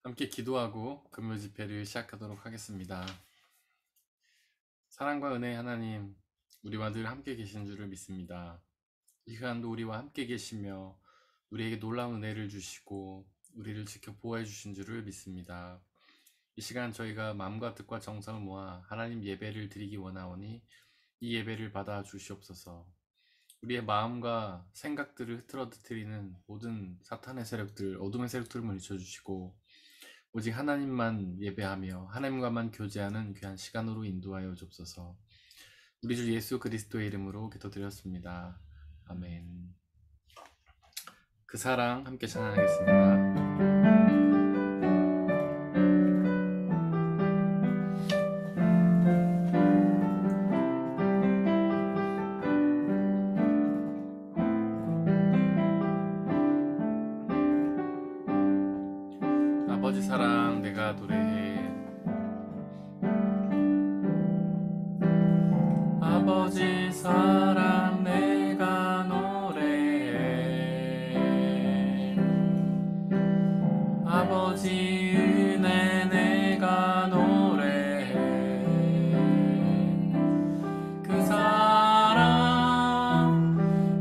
함께 기도하고 금요 집회를 시작하도록 하겠습니다. 사랑과 은혜의 하나님, 우리와 늘 함께 계신 줄을 믿습니다. 이 시간도 우리와 함께 계시며 우리에게 놀라운 은혜를 주시고 우리를 지켜 보호해 주신 줄을 믿습니다. 이 시간 저희가 마음과 뜻과 정성을 모아 하나님 예배를 드리기 원하오니 이 예배를 받아 주시옵소서. 우리의 마음과 생각들을 흐트러뜨리는 모든 사탄의 세력들, 어둠의 세력들을 물리쳐 주시고 오직 하나님만 예배하며 하나님과만 교제하는 귀한 시간으로 인도하여 주옵소서. 우리 주 예수 그리스도의 이름으로 기도드렸습니다. 아멘. 그 사랑 함께 찬양하겠습니다. 아버지 사랑 내가 노래해. 아버지 사랑 내가 노래해. 아버지 은혜 내가 노래해. 그 사랑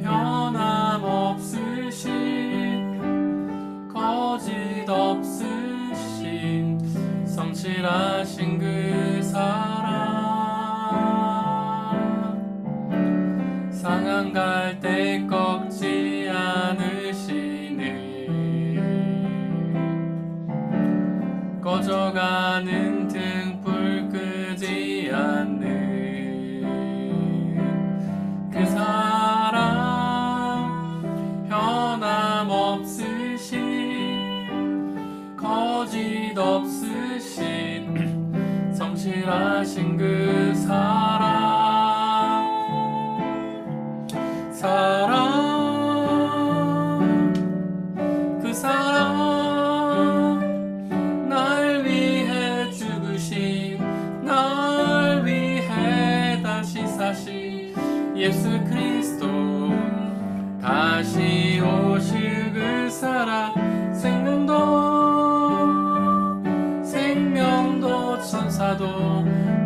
변함없으신 거짓 없으신 성실하신 그 사랑 상한 갈 때 꺾지 않으시는 꺼져가는 등불 끄지 않는 그 사랑 변함없으신 거짓 없으신 성실하신 그 사랑 그 사랑 날 위해 죽으신 날 위해 다시 사신 예수 그리스도 다시 오실 그 사랑 생명도 천사도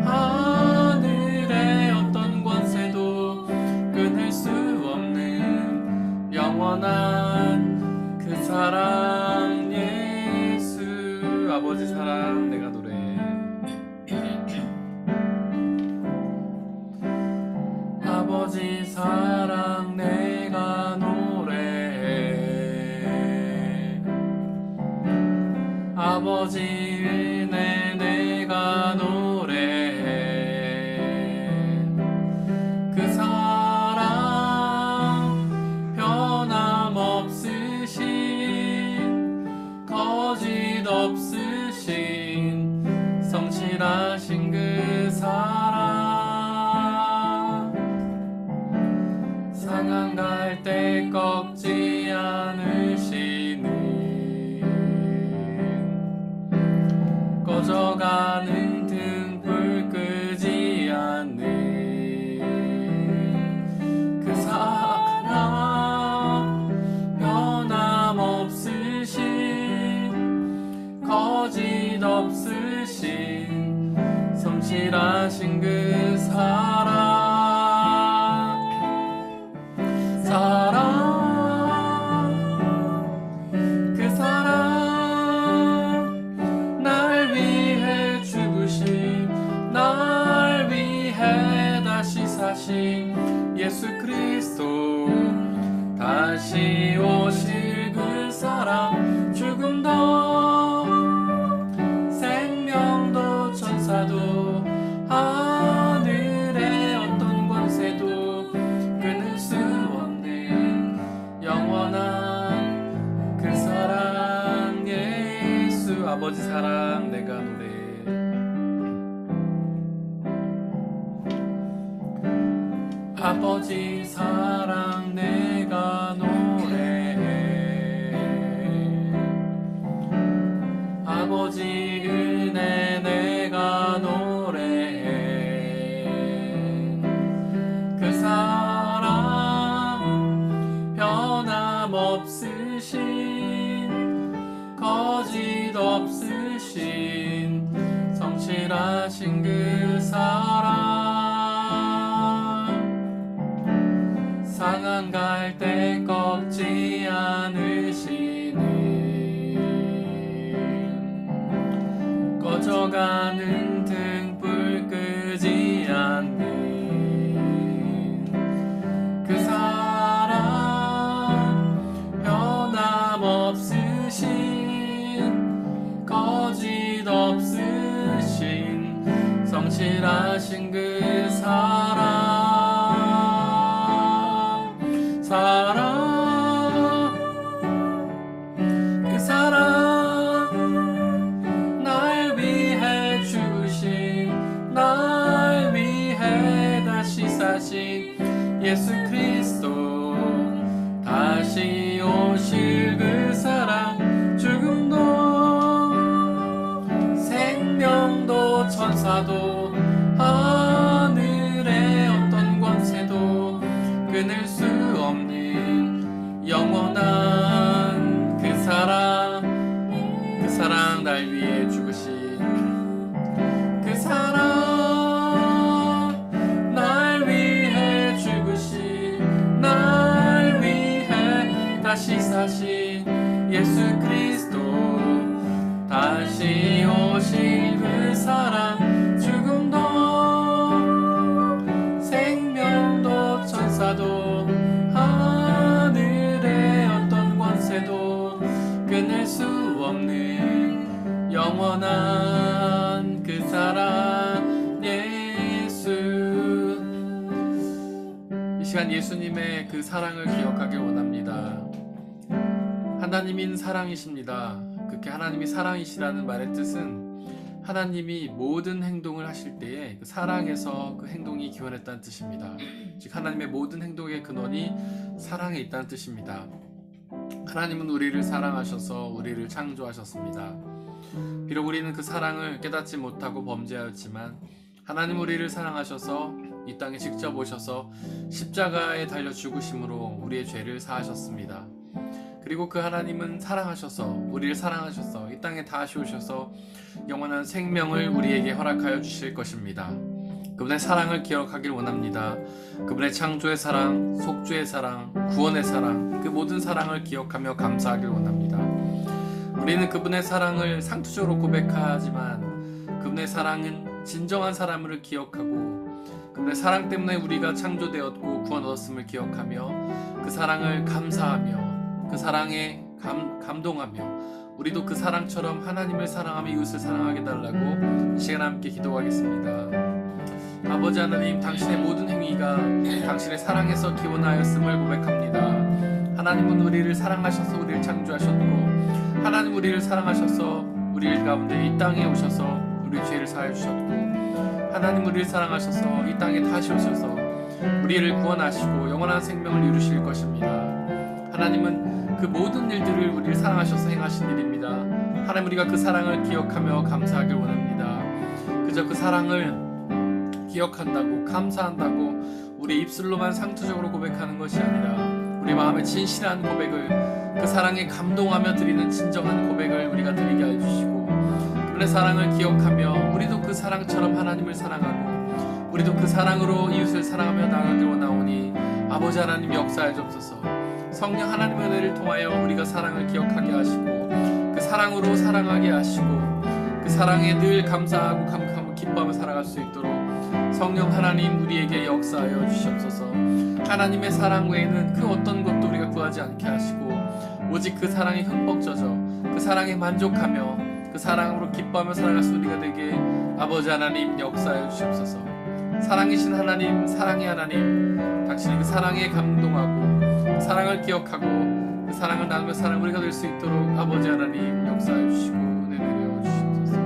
하늘의 어떤 권세도 끊을 수 없는 영원한 그 사랑 예수. 아버지 사랑 내가 노래해. 아버지 사랑 내가 노래해. 아버지 은혜 내가 노래해. 그 사랑 변함없으신 거짓 없으신 성실하신 그 사랑 상한 갈 때 꺾지 않으시는 꺼져가는 등불 끄지 않는 그 사랑 변함없으신 거짓 없으신 성실하신 그 사랑 그 사랑 날 위해 죽으신 날 위해 다시 사신 예수 그리스도 다시 오실 그 사랑 죽음도 생명도 천사도 하늘의 어떤 권세도 끊을 수 없는 영원한 그 사랑 예수. 아버지 사랑 내가 노래해. 아버지 사랑 내가 노래해. 아버지 은혜 내가 노래해. 그 사랑 변함없으신 거짓 없으신 성실하신 그 사랑, 상한 갈대 꺾지 않으시는, 꺼져가는 등불 끄지 않는 그 사랑, 변함없으신 거짓 없으신 성실하신 그 사랑, 그 사랑, 날 위해 죽으신, 날 위해 다시 사신 예수 그리스도, 다시 오실 그 사랑, 죽음도 생명도 천사도 하늘의 어떤 권세도 끊을 수 없는 영원한 그 사랑, 그 사랑, 날 위해 죽으신 그 사랑, 날 위해 죽으신, 날 위해 다시 사신 예수 그리스도, 다시 오실 그 사랑, 죽음도 생명도 천사도 하늘의 어떤 권세도 끊을 수 없는 영원한 그 사랑, 예수. 이 시간 예수님의 그 사랑을 기억하길 원합니다. 하나님인 사랑이십니다. 그렇게 하나님이 사랑이시라는 말의 뜻은 하나님이 모든 행동을 하실 때에 그 사랑에서 그 행동이 기원했다는 뜻입니다. 즉 하나님의 모든 행동의 근원이 사랑에 있다는 뜻입니다. 하나님은 우리를 사랑하셔서 우리를 창조하셨습니다. 비록 우리는 그 사랑을 깨닫지 못하고 범죄하였지만 하나님 우리를 사랑하셔서 이 땅에 직접 오셔서 십자가에 달려 죽으심으로 우리의 죄를 사하셨습니다. 그리고 그 하나님은 사랑하셔서 우리를 사랑하셔서 이 땅에 다시 오셔서 영원한 생명을 우리에게 허락하여 주실 것입니다. 그분의 사랑을 기억하길 원합니다. 그분의 창조의 사랑, 속죄의 사랑, 구원의 사랑, 그 모든 사랑을 기억하며 감사하길 원합니다. 우리는 그분의 사랑을 상투적으로 고백하지만 그분의 사랑은 진정한 사랑을 기억하고 그분의 사랑 때문에 우리가 창조되었고 구원 얻었음을 기억하며 그 사랑을 감사하며 그 사랑에 감동하며 우리도 그 사랑처럼 하나님을 사랑하며 이웃을 사랑하게 달라고 이 시간 함께 기도하겠습니다. 아버지 하나님, 당신의 모든 행위가 당신의 사랑에서 기원하였음을 고백합니다. 하나님은 우리를 사랑하셔서 우리를 창조하셨고 하나님 우리를 사랑하셔서 우리 가운데 이 땅에 오셔서 우리 죄를 사하여 주셨고 하나님 우리를 사랑하셔서 이 땅에 다시 오셔서 우리를 구원하시고 영원한 생명을 이루실 것입니다. 하나님은 그 모든 일들을 우리를 사랑하셔서 행하신 일입니다. 하나님 우리가 그 사랑을 기억하며 감사하길 원합니다. 그저 그 사랑을 기억한다고 감사한다고 우리 입술로만 상투적으로 고백하는 것이 아니라 우리 마음의 진실한 고백을 그 사랑에 감동하며 드리는 진정한 고백을 우리가 드리게 해주시고 그분의 사랑을 기억하며 우리도 그 사랑처럼 하나님을 사랑하고 우리도 그 사랑으로 이웃을 사랑하며 나아가길 원하오니 아버지 하나님 역사해 주옵소서. 성령 하나님의 은혜를 통하여 우리가 사랑을 기억하게 하시고 그 사랑으로 사랑하게 하시고 그 사랑에 늘 감사하고 감격하고 기뻐하며 살아갈 수 있도록 성령 하나님 우리에게 역사하여 주시옵소서. 하나님의 사랑 외에는 그 어떤 것도 우리가 구하지 않게 하시고 오직 그 사랑에 흠뻑 젖어 그 사랑에 만족하며 그 사랑으로 기뻐하며 살아갈 수 우리가 되게 아버지 하나님 역사하여 주시옵소서. 사랑이신 하나님, 사랑의 하나님, 당신이 그 사랑에 감동하고 그 사랑을 기억하고 그 사랑을 나누며 사랑 우리가 될 수 있도록 아버지 하나님 역사해 주시고 은혜 내려 주시옵소서.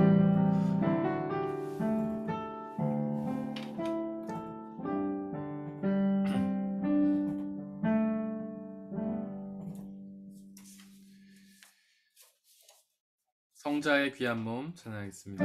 성자의 귀한 몸 찬양하겠습니다.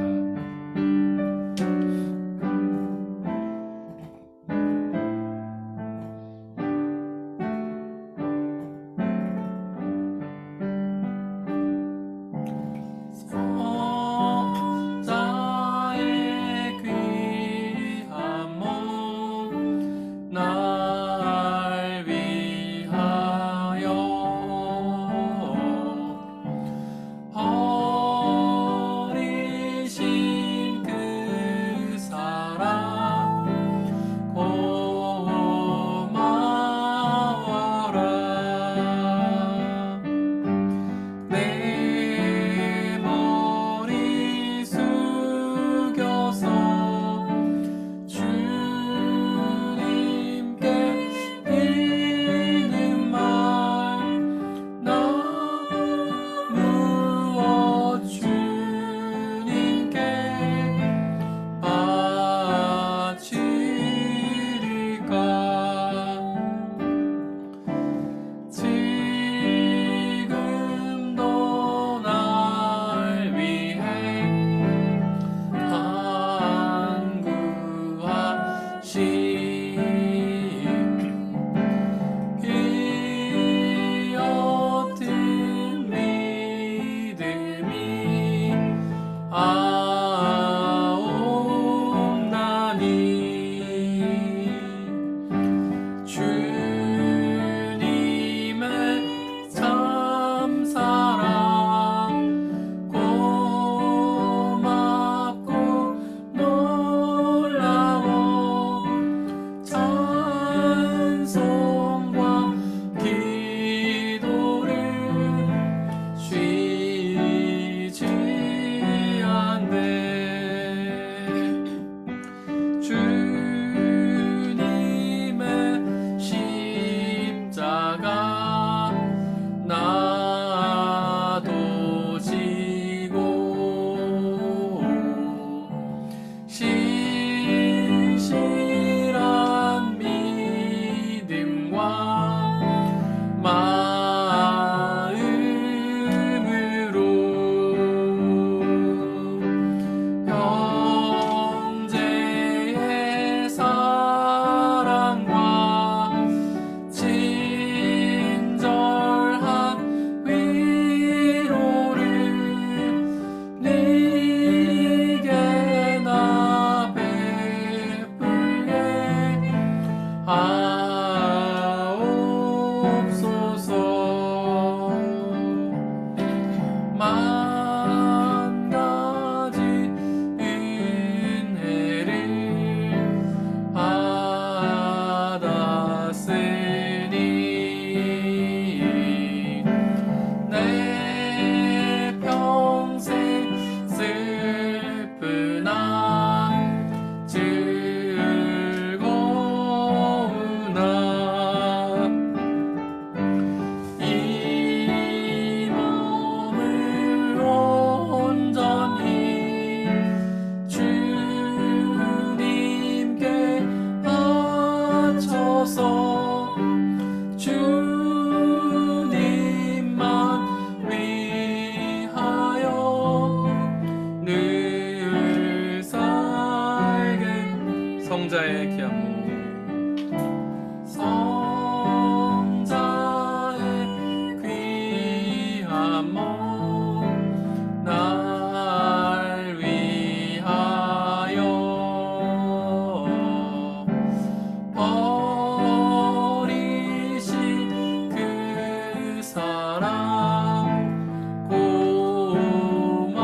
사랑 고마워라.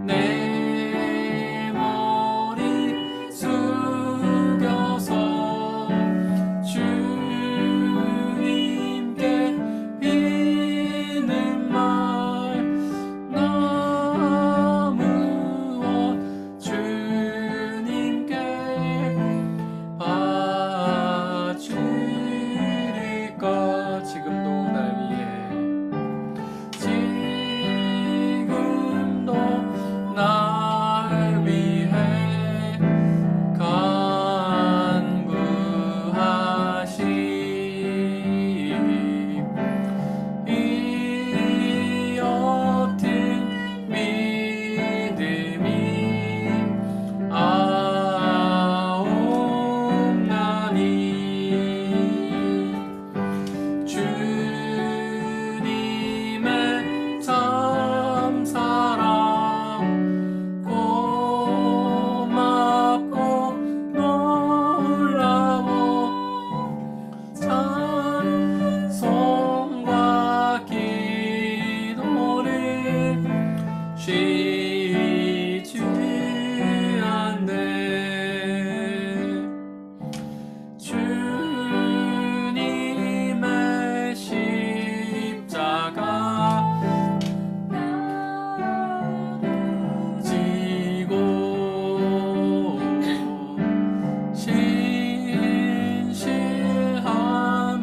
내 머리 숙여서 주님께 비는 말 나무와 주님께 바치리까. 지금도 날 위해 지금도 날 위해 간구하시. 이 옅은 믿음이 아옵나니 주님의 참 사랑 고맙고 놀라워. 찬송과 기도를 쉬지 않네. 주님의 십자가 지고 신실한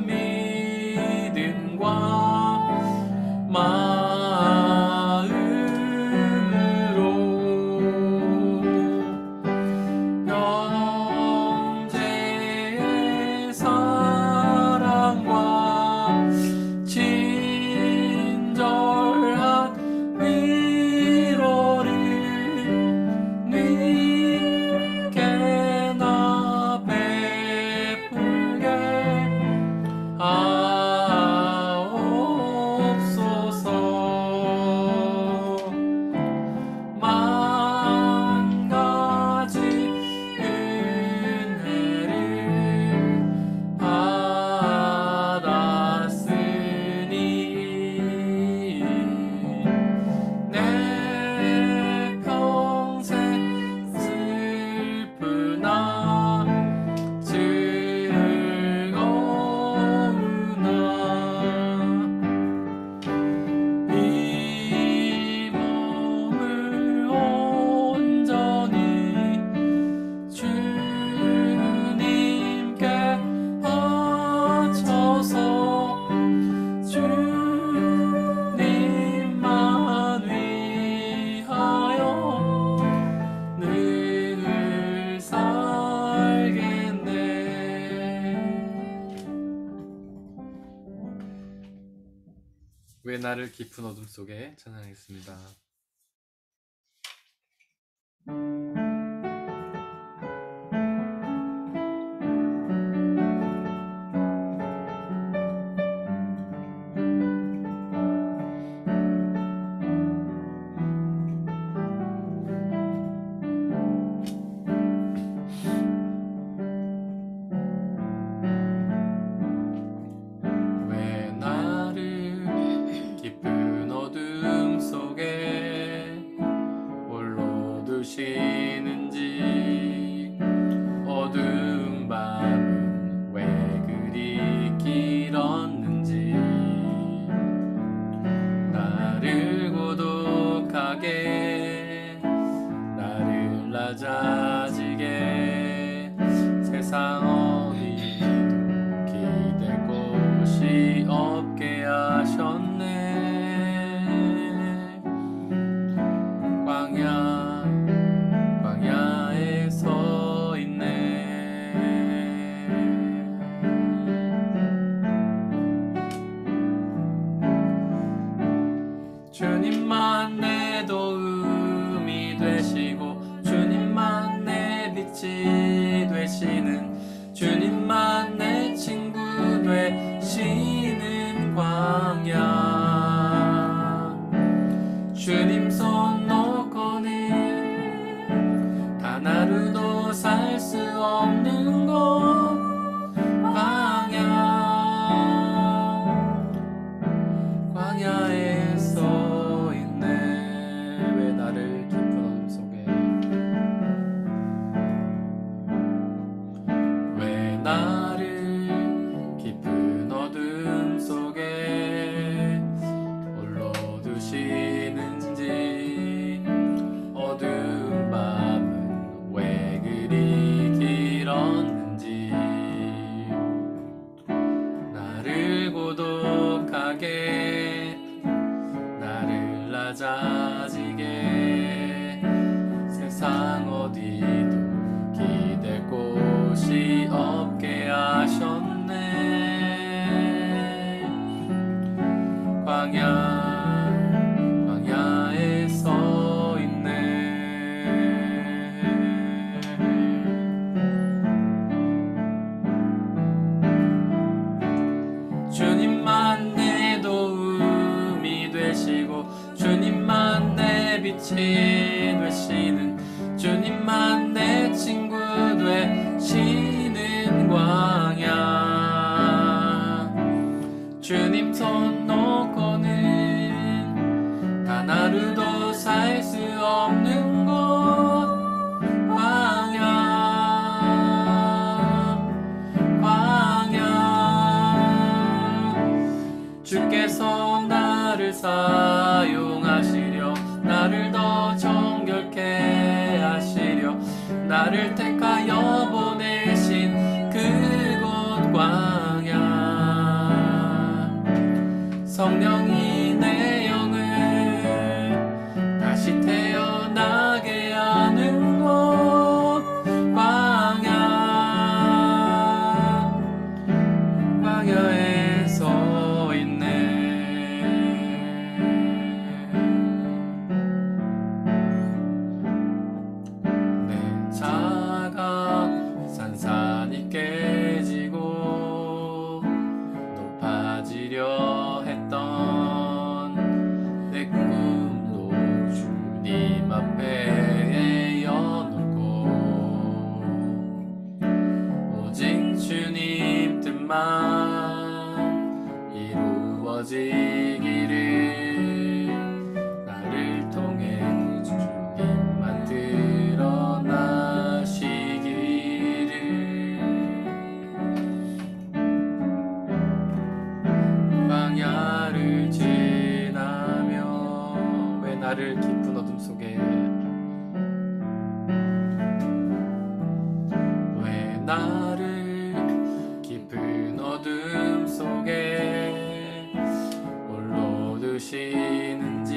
믿음과 마음으로 형제의 사랑과 친절한 위로를 네게나 베풀게 하옵소서. 만 가지 은혜를 받았으니 내 평생 슬프나 즐거우나 이 몸을 온전히 주님께 바쳐서 주님만 위하여 늘 살겠네. 왜 나를 깊은 어둠 속에 찬양하겠습니다. 왜 나를 깊은 어둠 속에 홀로 두시는지. 어두운 밤은 왜 그리 길었는지. 나를 고독하게 나를 낮아지게 세상 어디도 기댈 곳이 없게 하셨네. 광야에 서 있네. 주님만 내 도움이 되시고 주님만 내 빛이 되시는 주님만 내 친구 되시는 광야. 주님 손 놓고는 단 하루도 살 수 없는 것 나를 깊은 어둠 속에 홀로 두시는지, 어두운 밤은 왜 그리 길었는지, 나를 고독하게, 나를 낮아지게, 세상 어디도 기댈 곳이 없게 하셨네. 광야에 서 있네. 주님만 내 도움이 되시고, 주님만 내 빛이 되시는, 주님만 내 친구 되시는 광야. 주님 손 놓고는 단 하루도 살 수 없는 곳, 광야. 주께서 나를 사용하시려, 나를 더 정결케 하시려, 나를 택하여 보내신 그곳 광야. 성령이 내 영을 다시 태어나게 하는 곳, 광야에 서 있네. 내 차가 산산이 깨지고 높아지려 했던 내 꿈도 주님 앞에 여놓고, 오직 주님 뜻만 이루어지기를, 나를 통해 주님만 드러나시기를. 광야를 지나며, 왜 나를 깊은 어둠 속에, 왜 나를 깊은 어둠 속에 홀로 두시는지,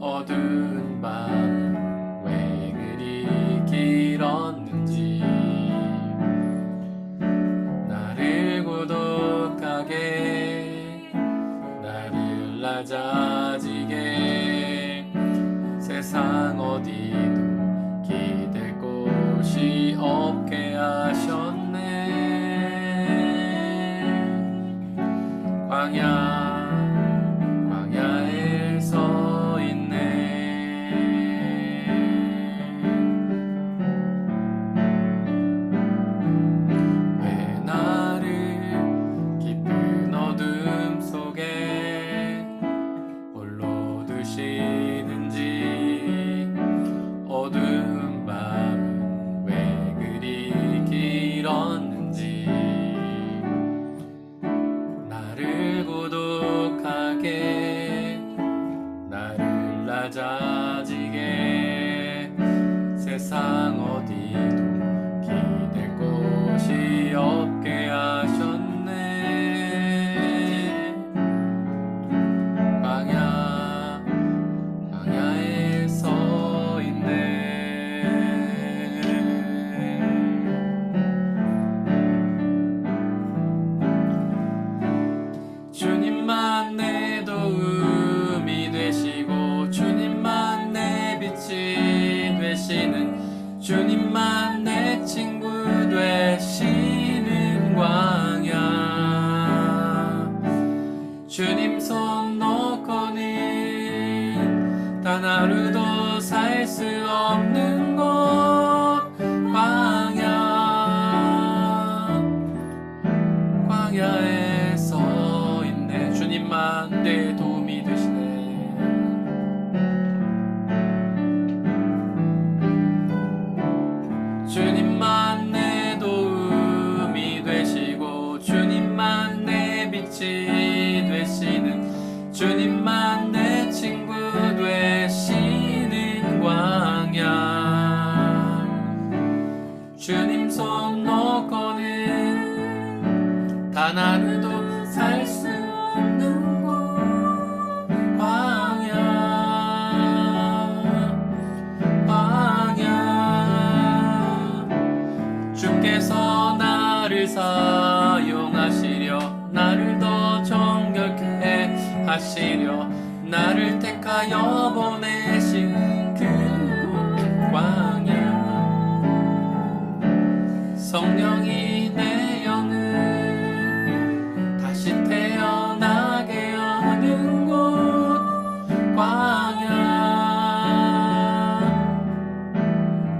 어두운 밤 왜 그리 길었는지, 나를 고독하게, 나를 낮아지게, 세상 어디도 기댈 곳이 없게 하셨네. 광야에 서 있네. 왜 나를 깊은 어둠 속에 홀로 두시는지, 어두운 밤은 왜 그리 길었는지, 나를 고독하게, 나를 낮아지게, 세상 어디도 기댈 곳이 없게 하셨네. 광야에 서 있네. 주님만 내 도움이 되시고, 주님만 내 빛이 되시는, 주님만 내 친구 되시는 광야. 주님 손 놓고는 단 하루도 살 수 없는 곳, 광야에 서 있네. 주님만 내 도움이 되시네. 주님만 내 도움 여건은 단 하루도 살 수 없는 곳 광야 주께서 나를 사용하시려 나를 더 정결케 하시려 나를 택하여 보내신 그곳 광야 성령이 내 영을 다시 태어나게 하는 곳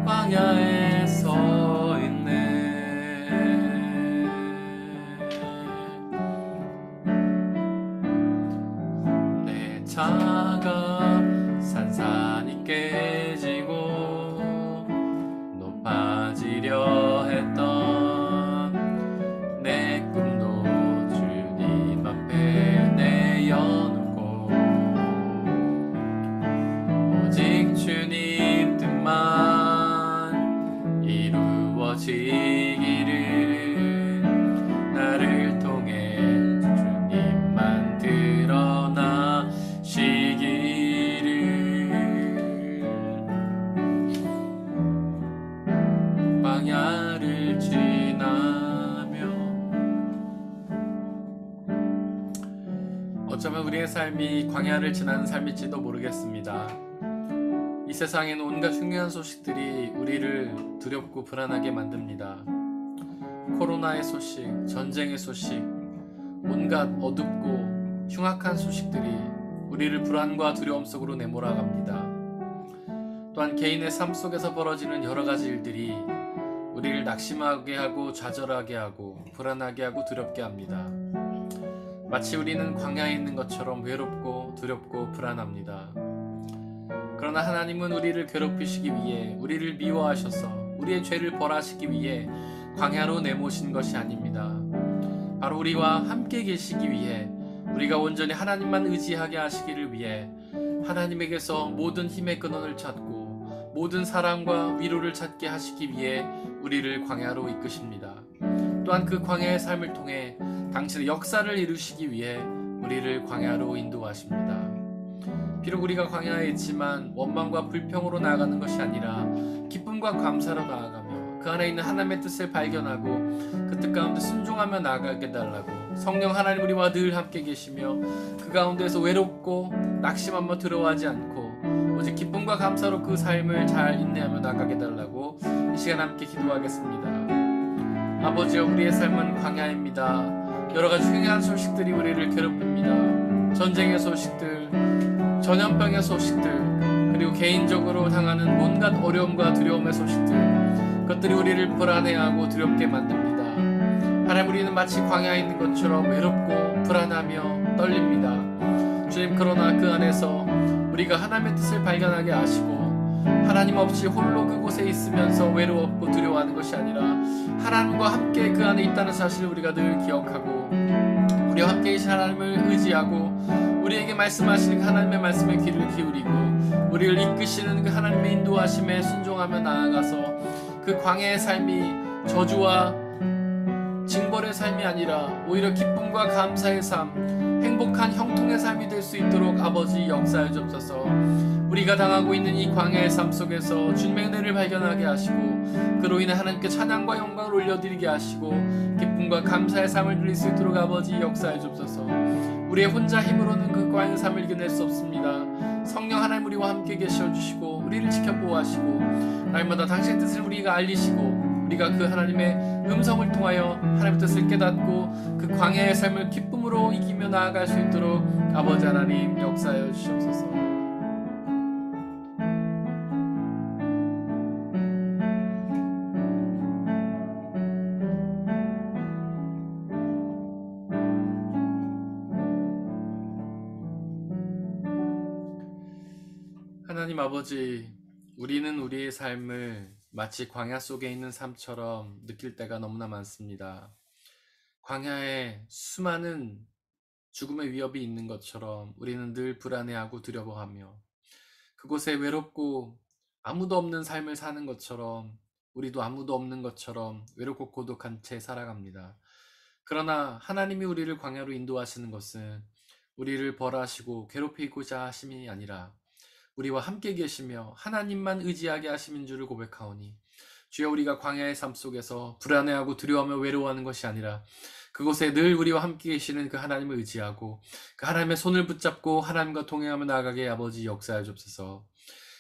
광야에 서 있네. 내 차가 산산이 깨지고 높아지려 했던 내 꿈도 주님 앞에 내어놓고 오직 주님 뜻만 이루어지기를 나를 통해 주님만 드러나시기를 광야를 지나며 어쩌면 우리의 삶이 광야를 지나는 삶일지도 모르겠습니다. 이 세상에는 온갖 흉흉한 소식들이 우리를 두렵고 불안하게 만듭니다. 코로나의 소식, 전쟁의 소식, 온갖 어둡고 흉악한 소식들이 우리를 불안과 두려움 속으로 내몰아갑니다. 또한 개인의 삶 속에서 벌어지는 여러 가지 일들이 우리를 낙심하게 하고 좌절하게 하고 불안하게 하고 두렵게 합니다. 마치 우리는 광야에 있는 것처럼 외롭고 두렵고 불안합니다. 그러나 하나님은 우리를 괴롭히시기 위해 우리를 미워하셔서 우리의 죄를 벌하시기 위해 광야로 내모신 것이 아닙니다. 바로 우리와 함께 계시기 위해 우리가 온전히 하나님만 의지하게 하시기를 위해 하나님에게서 모든 힘의 근원을 찾고 모든 사랑과 위로를 찾게 하시기 위해 우리를 광야로 이끄십니다. 또한 그 광야의 삶을 통해 당신의 역사를 이루시기 위해 우리를 광야로 인도하십니다. 비록 우리가 광야에 있지만 원망과 불평으로 나아가는 것이 아니라 기쁨과 감사로 나아가며 그 안에 있는 하나님의 뜻을 발견하고 그 뜻 가운데 순종하며 나아가게 달라고 성령 하나님 우리와 늘 함께 계시며 그 가운데서 외롭고 낙심하며 두려워하지 않고 오직 기쁨과 감사로 그 삶을 잘 인내하며 나아가게 달라고 이 시간 함께 기도하겠습니다. 아버지여, 우리의 삶은 광야입니다. 여러 가지 흉흉한 소식들이 우리를 괴롭힙니다. 전쟁의 소식들, 전염병의 소식들, 그리고 개인적으로 당하는 온갖 어려움과 두려움의 소식들, 그것들이 우리를 불안해하고 두렵게 만듭니다. 하나님, 우리는 마치 광야에 있는 것처럼 외롭고 불안하며 떨립니다. 주님, 그러나 그 안에서 우리가 하나님의 뜻을 발견하게 하시고 하나님 없이 홀로 그곳에 있으면서 외로웠고 두려워하는 것이 아니라 하나님과 함께 그 안에 있다는 사실을 우리가 늘 기억하고 우리와 함께 계신 하나님을 의지하고 우리에게 말씀하시는 그 하나님의 말씀에 귀를 기울이고 우리를 이끄시는 그 하나님의 인도하심에 순종하며 나아가서 그 광야의 삶이 저주와 징벌의 삶이 아니라 오히려 기쁨과 감사의 삶, 행복한 형통의 삶이 될 수 있도록 아버지 역사해 주옵소서. 우리가 당하고 있는 이 광야의 삶 속에서 주님의 은혜를 발견하게 하시고 그로 인해 하나님께 찬양과 영광을 올려드리게 하시고 기쁨과 감사의 삶을 누릴 수 있도록 아버지 역사해 주옵소서. 우리의 혼자 힘으로는 그 광야의 삶을 이겨낼 수 없습니다. 성령 하나님 우리와 함께 계셔 주시고 우리를 지켜 보호하시고 날마다 당신의 뜻을 우리가 알리시고 우리가 그 하나님의 음성을 통하여 하나님의 뜻을 깨닫고 그 광야의 삶을 기쁨으로 이기며 나아갈 수 있도록 아버지 하나님 역사하여 주시옵소서. 하나님 아버지, 우리는 우리의 삶을 마치 광야 속에 있는 삶처럼 느낄 때가 너무나 많습니다. 광야에 수많은 죽음의 위협이 있는 것처럼 우리는 늘 불안해하고 두려워하며 그곳에 외롭고 아무도 없는 삶을 사는 것처럼 우리도 아무도 없는 것처럼 외롭고 고독한 채 살아갑니다. 그러나 하나님이 우리를 광야로 인도하시는 것은 우리를 벌하시고 괴롭히고자 하심이 아니라 우리와 함께 계시며 하나님만 의지하게 하심인 줄을 고백하오니, 주여, 우리가 광야의 삶 속에서 불안해하고 두려워하며 외로워하는 것이 아니라 그곳에 늘 우리와 함께 계시는 그 하나님을 의지하고 그 하나님의 손을 붙잡고 하나님과 동행하며 나아가게 아버지 역사하여 주옵소서.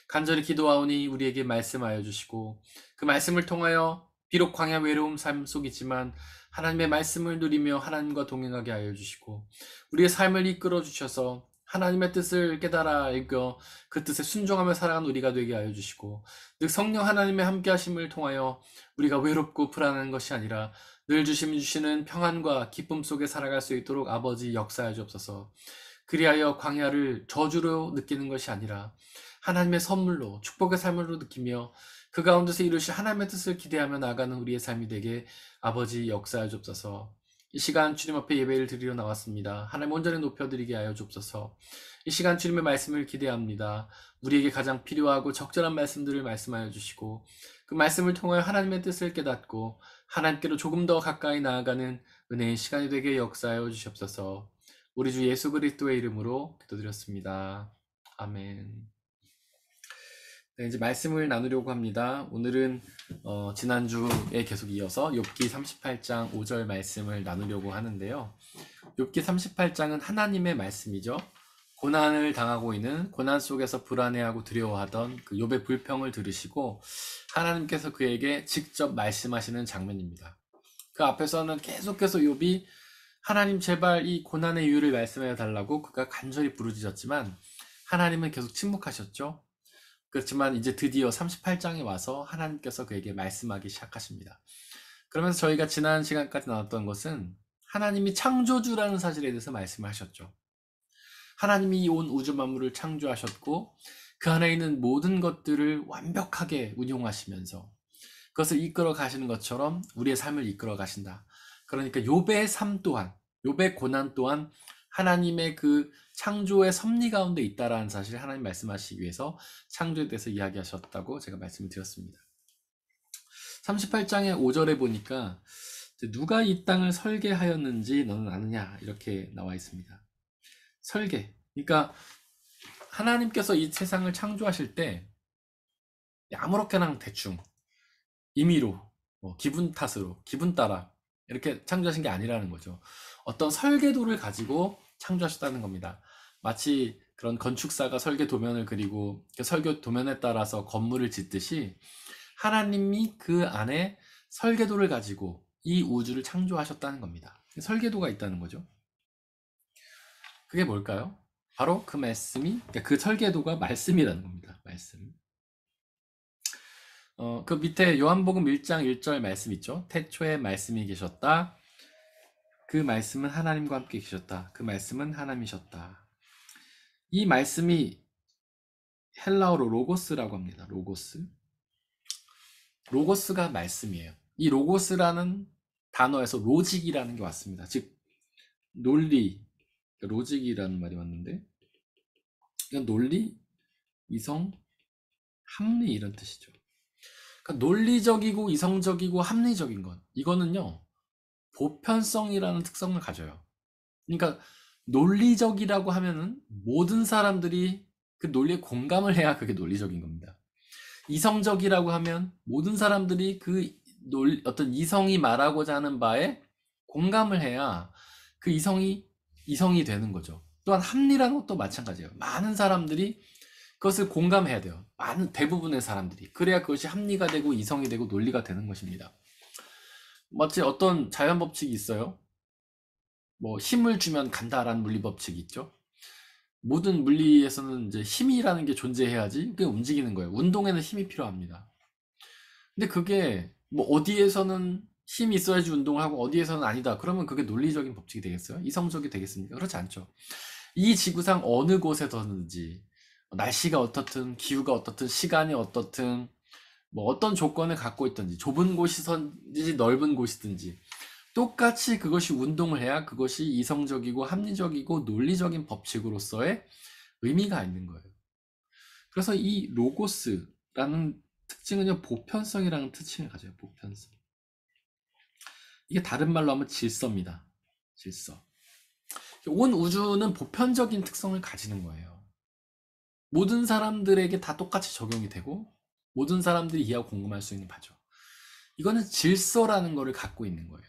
간절히 기도하오니 우리에게 말씀하여 주시고 그 말씀을 통하여 비록 광야 외로움 삶 속이지만 하나님의 말씀을 누리며 하나님과 동행하게 하여 주시고 우리의 삶을 이끌어 주셔서 하나님의 뜻을 깨달아 알고 그 뜻에 순종하며 살아가는 우리가 되게 하여 주시고, 즉 성령 하나님의 함께 하심을 통하여 우리가 외롭고 불안한 것이 아니라 늘 주시는 평안과 기쁨 속에 살아갈 수 있도록 아버지 역사하여 주옵소서. 그리하여 광야를 저주로 느끼는 것이 아니라 하나님의 선물로, 축복의 삶으로 느끼며 그 가운데서 이루실 하나님의 뜻을 기대하며 나아가는 우리의 삶이 되게 아버지 역사하여 주옵소서. 이 시간 주님 앞에 예배를 드리러 나왔습니다. 하나님 온전히 높여드리게 하여 주옵소서. 이 시간 주님의 말씀을 기대합니다. 우리에게 가장 필요하고 적절한 말씀들을 말씀하여 주시고 그 말씀을 통하여 하나님의 뜻을 깨닫고 하나님께로 조금 더 가까이 나아가는 은혜의 시간이 되게 역사하여 주시옵소서. 우리 주 예수 그리스도의 이름으로 기도드렸습니다. 아멘. 네, 이제 말씀을 나누려고 합니다. 오늘은 지난주에 계속 이어서 욥기 38장 5절 말씀을 나누려고 하는데요. 욥기 38장은 하나님의 말씀이죠. 고난을 당하고 있는, 고난 속에서 불안해하고 두려워하던 그 욥의 불평을 들으시고 하나님께서 그에게 직접 말씀하시는 장면입니다. 그 앞에서는 계속해서 욥이 하나님 제발 이 고난의 이유를 말씀해 달라고 그가 간절히 부르짖었지만 하나님은 계속 침묵하셨죠. 그렇지만 이제 드디어 38장에 와서 하나님께서 그에게 말씀하기 시작하십니다. 그러면서 저희가 지난 시간까지 나눴던 것은 하나님이 창조주라는 사실에 대해서 말씀하셨죠. 하나님이 온 우주 만물을 창조하셨고 그 안에 있는 모든 것들을 완벽하게 운용하시면서 그것을 이끌어 가시는 것처럼 우리의 삶을 이끌어 가신다. 그러니까 욥의 삶 또한, 욥의 고난 또한 하나님의 그 창조의 섭리 가운데 있다라는 사실을 하나님 말씀하시기 위해서 창조에 대해서 이야기하셨다고 제가 말씀을 드렸습니다. 38장의 5절에 보니까 누가 이 땅을 설계하였는지 너는 아느냐 이렇게 나와 있습니다. 설계, 그러니까 하나님께서 이 세상을 창조하실 때 아무렇게나 대충 임의로 기분 탓으로 기분 따라 이렇게 창조하신 게 아니라는 거죠. 어떤 설계도를 가지고 창조하셨다는 겁니다. 마치 그런 건축사가 설계 도면을 그리고 그 설계 도면에 따라서 건물을 짓듯이 하나님이 그 안에 설계도를 가지고 이 우주를 창조하셨다는 겁니다. 설계도가 있다는 거죠. 그게 뭘까요? 바로 그 말씀이, 그러니까 그 설계도가 말씀이라는 겁니다. 말씀. 그 밑에 요한복음 1장 1절 말씀 있죠. 태초에 말씀이 계셨다. 그 말씀은 하나님과 함께 계셨다. 그 말씀은 하나님이셨다. 이 말씀이 헬라어로 로고스라고 합니다. 로고스. 로고스가 말씀이에요. 이 로고스라는 단어에서 로직이라는 게 왔습니다. 즉 논리, 로직이라는 말이 왔는데 이건 논리, 이성, 합리 이런 뜻이죠. 그러니까 논리적이고 이성적이고 합리적인 것, 이거는요 보편성이라는 특성을 가져요. 그러니까 논리적이라고 하면은 모든 사람들이 그 논리에 공감을 해야 그게 논리적인 겁니다. 이성적이라고 하면 모든 사람들이 그 어떤 이성이 말하고자 하는 바에 공감을 해야 그 이성이 되는 거죠. 또한 합리라는 것도 마찬가지예요. 많은 사람들이 그것을 공감해야 돼요. 많은 대부분의 사람들이. 그래야 그것이 합리가 되고 이성이 되고 논리가 되는 것입니다. 마치 어떤 자연 법칙이 있어요. 뭐 힘을 주면 간다라는 물리 법칙이 있죠. 모든 물리에서는 이제 힘이라는 게 존재해야지 그게 움직이는 거예요. 운동에는 힘이 필요합니다. 근데 그게 뭐 어디에서는 힘이 있어야지 운동을 하고 어디에서는 아니다. 그러면 그게 논리적인 법칙이 되겠어요? 이성적이 되겠습니까? 그렇지 않죠. 이 지구상 어느 곳에서든지 날씨가 어떻든 기후가 어떻든 시간이 어떻든 뭐 어떤 조건을 갖고 있든지 좁은 곳이든지 넓은 곳이든지 똑같이 그것이 운동을 해야 그것이 이성적이고 합리적이고 논리적인 법칙으로서의 의미가 있는 거예요. 그래서 이 로고스라는 특징은요, 보편성이라는 특징을 가져요. 보편성. 이게 다른 말로 하면 질서입니다. 질서. 온 우주는 보편적인 특성을 가지는 거예요. 모든 사람들에게 다 똑같이 적용이 되고 모든 사람들이 이해하고 공감할 수 있는 바죠. 이거는 질서라는 거를 갖고 있는 거예요.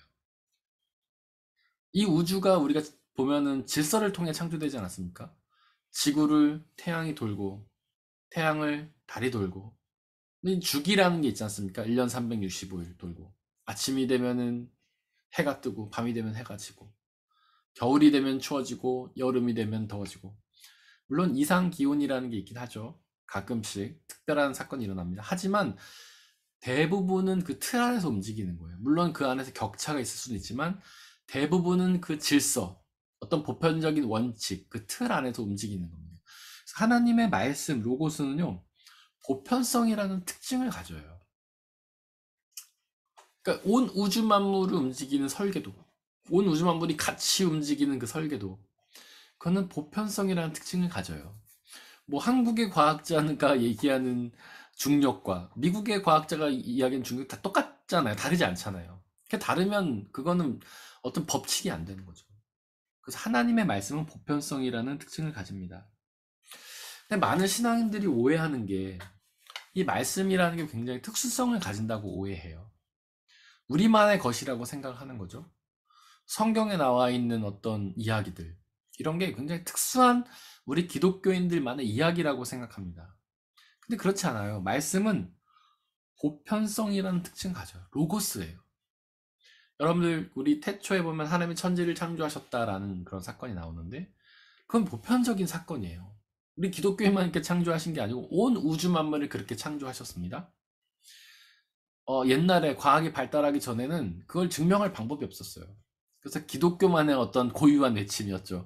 이 우주가 우리가 보면은 질서를 통해 창조되지 않았습니까? 지구를 태양이 돌고 태양을 달이 돌고 주기라는 게 있지 않습니까? 1년 365일 돌고 아침이 되면은 해가 뜨고 밤이 되면 해가 지고 겨울이 되면 추워지고 여름이 되면 더워지고 물론 이상기온이라는 게 있긴 하죠. 가끔씩 특별한 사건이 일어납니다. 하지만 대부분은 그 틀 안에서 움직이는 거예요. 물론 그 안에서 격차가 있을 수는 있지만 대부분은 그 질서, 어떤 보편적인 원칙, 그 틀 안에서 움직이는 겁니다. 그래서 하나님의 말씀, 로고스는요, 보편성이라는 특징을 가져요. 그러니까 온 우주 만물을 움직이는 설계도, 온 우주 만물이 같이 움직이는 그 설계도, 그거는 보편성이라는 특징을 가져요. 뭐 한국의 과학자가 얘기하는 중력과 미국의 과학자가 이야기하는 중력 다 똑같잖아요. 다르지 않잖아요. 다르면 그거는 어떤 법칙이 안 되는 거죠. 그래서 하나님의 말씀은 보편성이라는 특징을 가집니다. 근데 많은 신앙인들이 오해하는 게 이 말씀이라는 게 굉장히 특수성을 가진다고 오해해요. 우리만의 것이라고 생각하는 거죠. 성경에 나와 있는 어떤 이야기들, 이런 게 굉장히 특수한 우리 기독교인들만의 이야기라고 생각합니다. 근데 그렇지 않아요. 말씀은 보편성이라는 특징을 가져요. 로고스예요. 여러분들 우리 태초에 보면 하나님이 천지를 창조하셨다라는 그런 사건이 나오는데 그건 보편적인 사건이에요. 우리 기독교인만 이렇게 창조하신 게 아니고 온 우주 만물을 그렇게 창조하셨습니다. 옛날에 과학이 발달하기 전에는 그걸 증명할 방법이 없었어요. 그래서 기독교만의 어떤 고유한 외침이었죠.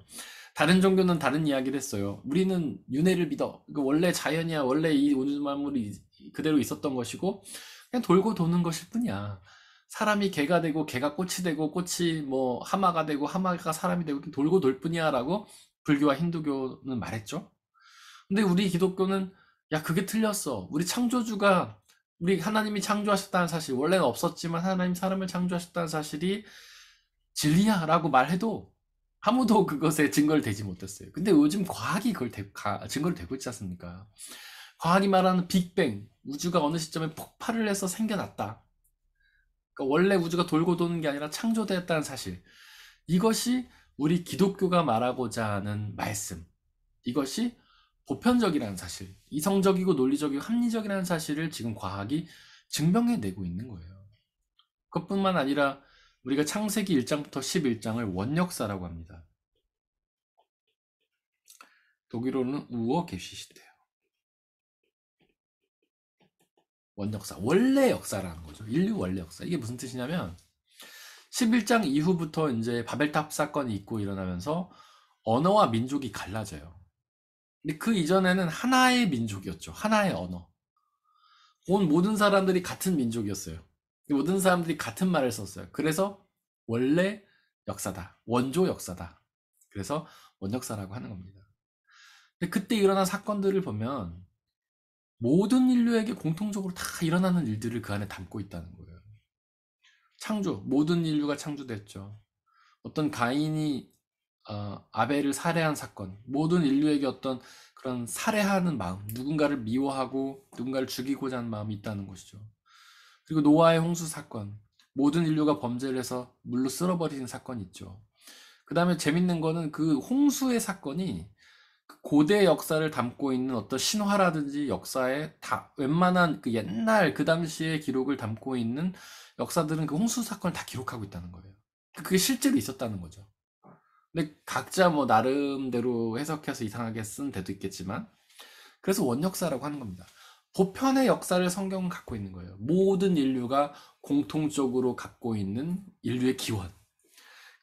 다른 종교는 다른 이야기를 했어요. 우리는 윤회를 믿어. 원래 자연이야. 원래 이 우주 만물이 그대로 있었던 것이고 그냥 돌고 도는 것일 뿐이야. 사람이 개가 되고 개가 꽃이 되고 꽃이 뭐 하마가 되고 하마가 사람이 되고 돌고 돌 뿐이야 라고 불교와 힌두교는 말했죠. 근데 우리 기독교는 야 그게 틀렸어. 우리 창조주가 우리 하나님이 창조하셨다는 사실 원래는 없었지만 하나님 사람을 창조하셨다는 사실이 진리야 라고 말해도 아무도 그것에 증거를 대지 못했어요. 근데 요즘 과학이 그걸 증거를 대고 있지 않습니까? 과학이 말하는 빅뱅, 우주가 어느 시점에 폭발을 해서 생겨났다. 그러니까 원래 우주가 돌고 도는 게 아니라 창조되었다는 사실. 이것이 우리 기독교가 말하고자 하는 말씀. 이것이 보편적이라는 사실, 이성적이고 논리적이고 합리적이라는 사실을 지금 과학이 증명해내고 있는 거예요. 그것뿐만 아니라 우리가 창세기 1장부터 11장을 원역사라고 합니다. 독일어는 우어게시시대요. 원역사, 원래 역사라는 거죠. 인류 원래 역사. 이게 무슨 뜻이냐면 11장 이후부터 이제 바벨탑 사건이 있고 일어나면서 언어와 민족이 갈라져요. 근데 그 이전에는 하나의 민족이었죠. 하나의 언어. 온 모든 사람들이 같은 민족이었어요. 모든 사람들이 같은 말을 썼어요. 그래서 원래 역사다. 원조 역사다. 그래서 원역사라고 하는 겁니다. 근데 그때 일어난 사건들을 보면 모든 인류에게 공통적으로 다 일어나는 일들을 그 안에 담고 있다는 거예요. 창조, 모든 인류가 창조됐죠. 어떤 가인이 아벨을 살해한 사건, 모든 인류에게 어떤 그런 살해하는 마음, 누군가를 미워하고 누군가를 죽이고자 하는 마음이 있다는 것이죠. 그리고 노아의 홍수 사건, 모든 인류가 범죄를 해서 물로 쓸어버리는 사건이 있죠. 그 다음에 재밌는 거는 그 홍수의 사건이 고대 역사를 담고 있는 어떤 신화라든지 역사에 다 웬만한 그 옛날 그 당시의 기록을 담고 있는 역사들은 그 홍수 사건을 다 기록하고 있다는 거예요. 그게 실제로 있었다는 거죠. 근데 각자 뭐 나름대로 해석해서 이상하게 쓴 데도 있겠지만 그래서 원역사라고 하는 겁니다. 보편의 역사를 성경은 갖고 있는 거예요. 모든 인류가 공통적으로 갖고 있는 인류의 기원.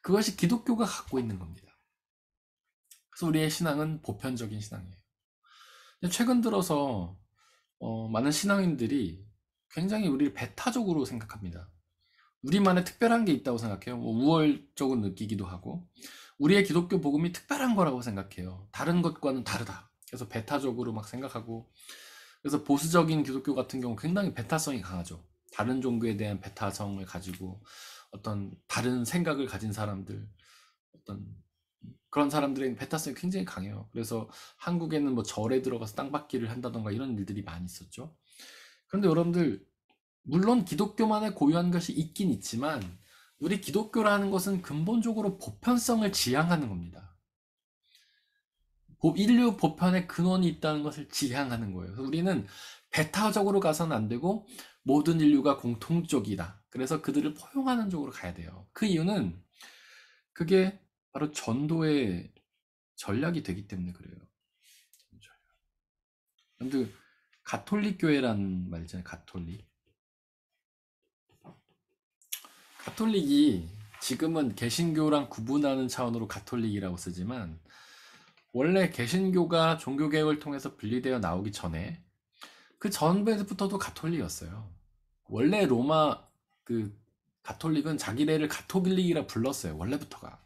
그것이 기독교가 갖고 있는 겁니다. 그래서 우리의 신앙은 보편적인 신앙이에요. 최근 들어서 많은 신앙인들이 굉장히 우리를 배타적으로 생각합니다. 우리만의 특별한 게 있다고 생각해요. 뭐 우월적으로 느끼기도 하고 우리의 기독교 복음이 특별한 거라고 생각해요. 다른 것과는 다르다. 그래서 배타적으로 막 생각하고 그래서 보수적인 기독교 같은 경우 굉장히 배타성이 강하죠. 다른 종교에 대한 배타성을 가지고 어떤 다른 생각을 가진 사람들, 어떤 그런 사람들의 배타성이 굉장히 강해요. 그래서 한국에는 뭐 절에 들어가서 땅받기를 한다던가 이런 일들이 많이 있었죠. 그런데 여러분들, 물론 기독교만의 고유한 것이 있긴 있지만 우리 기독교라는 것은 근본적으로 보편성을 지향하는 겁니다. 인류 보편의 근원이 있다는 것을 지향하는 거예요. 그래서 우리는 배타적으로 가서는 안 되고 모든 인류가 공통적이다. 그래서 그들을 포용하는 쪽으로 가야 돼요. 그 이유는 그게 바로 전도의 전략이 되기 때문에 그래요. 여러분들, 가톨릭 교회라는 말 있잖아요. 가톨릭이 지금은 개신교랑 구분하는 차원으로 가톨릭이라고 쓰지만 원래 개신교가 종교개혁을 통해서 분리되어 나오기 전에 그 전부터도 가톨릭이었어요. 원래 로마 그 가톨릭은 자기네를 가톨릭이라 불렀어요. 원래부터가.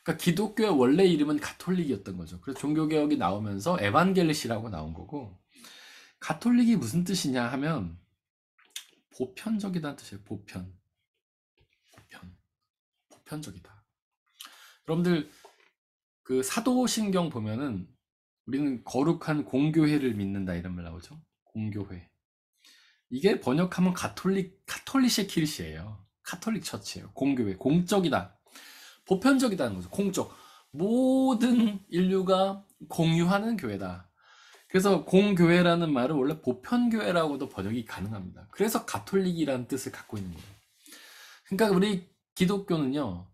그러니까 기독교의 원래 이름은 가톨릭이었던 거죠. 그래서 종교개혁이 나오면서 에반겔리시라고 나온 거고, 가톨릭이 무슨 뜻이냐 하면 보편적이다는 뜻이에요. 보편적이다. 여러분들, 그 사도신경 보면은 우리는 거룩한 공교회를 믿는다 이런 말 나오죠. 공교회. 이게 번역하면 카톨리셰 키르시예요. 카톨릭 처치예요. 공교회, 공적이다. 보편적이다는 거죠. 공적. 모든 인류가 공유하는 교회다. 그래서 공교회라는 말은 원래 보편교회라고도 번역이 가능합니다. 그래서 가톨릭이라는 뜻을 갖고 있는 거예요. 그러니까 우리 기독교는요,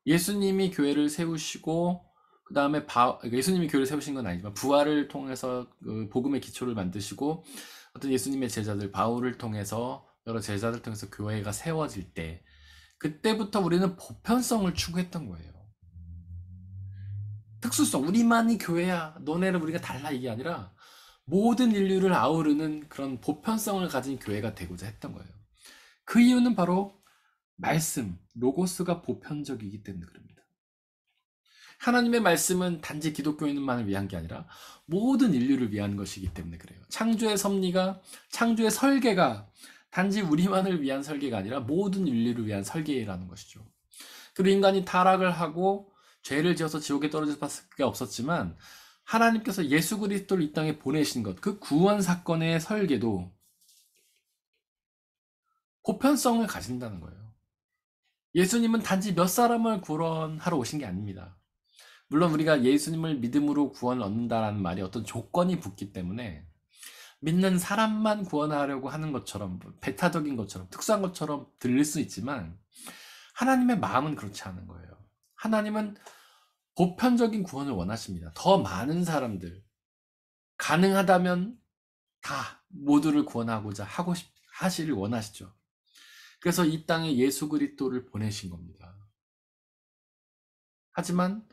예수님이 교회를 세우시고 그 다음에 예수님이 교회를 세우신 건 아니지만 부활을 통해서 그 복음의 기초를 만드시고 어떤 예수님의 제자들 바울을 통해서 여러 제자들 통해서 교회가 세워질 때 그때부터 우리는 보편성을 추구했던 거예요. 특수성, 우리만이 교회야, 너네를 우리가 달라, 이게 아니라 모든 인류를 아우르는 그런 보편성을 가진 교회가 되고자 했던 거예요. 그 이유는 바로 말씀, 로고스가 보편적이기 때문에 그럽니다. 하나님의 말씀은 단지 기독교인만을 위한 게 아니라 모든 인류를 위한 것이기 때문에 그래요. 창조의 섭리가, 창조의 설계가 단지 우리만을 위한 설계가 아니라 모든 인류를 위한 설계라는 것이죠. 그리고 인간이 타락을 하고 죄를 지어서 지옥에 떨어질 수밖에 없었지만 하나님께서 예수 그리스도를 이 땅에 보내신 것, 그 구원 사건의 설계도 보편성을 가진다는 거예요. 예수님은 단지 몇 사람을 구원하러 오신 게 아닙니다. 물론 우리가 예수님을 믿음으로 구원을 얻는다라는 말이 어떤 조건이 붙기 때문에 믿는 사람만 구원하려고 하는 것처럼, 배타적인 것처럼, 특수한 것처럼 들릴 수 있지만 하나님의 마음은 그렇지 않은 거예요. 하나님은 보편적인 구원을 원하십니다. 더 많은 사람들, 가능하다면 다 모두를 구원하고자 하시를 원하시죠. 그래서 이 땅에 예수 그리스도를 보내신 겁니다. 하지만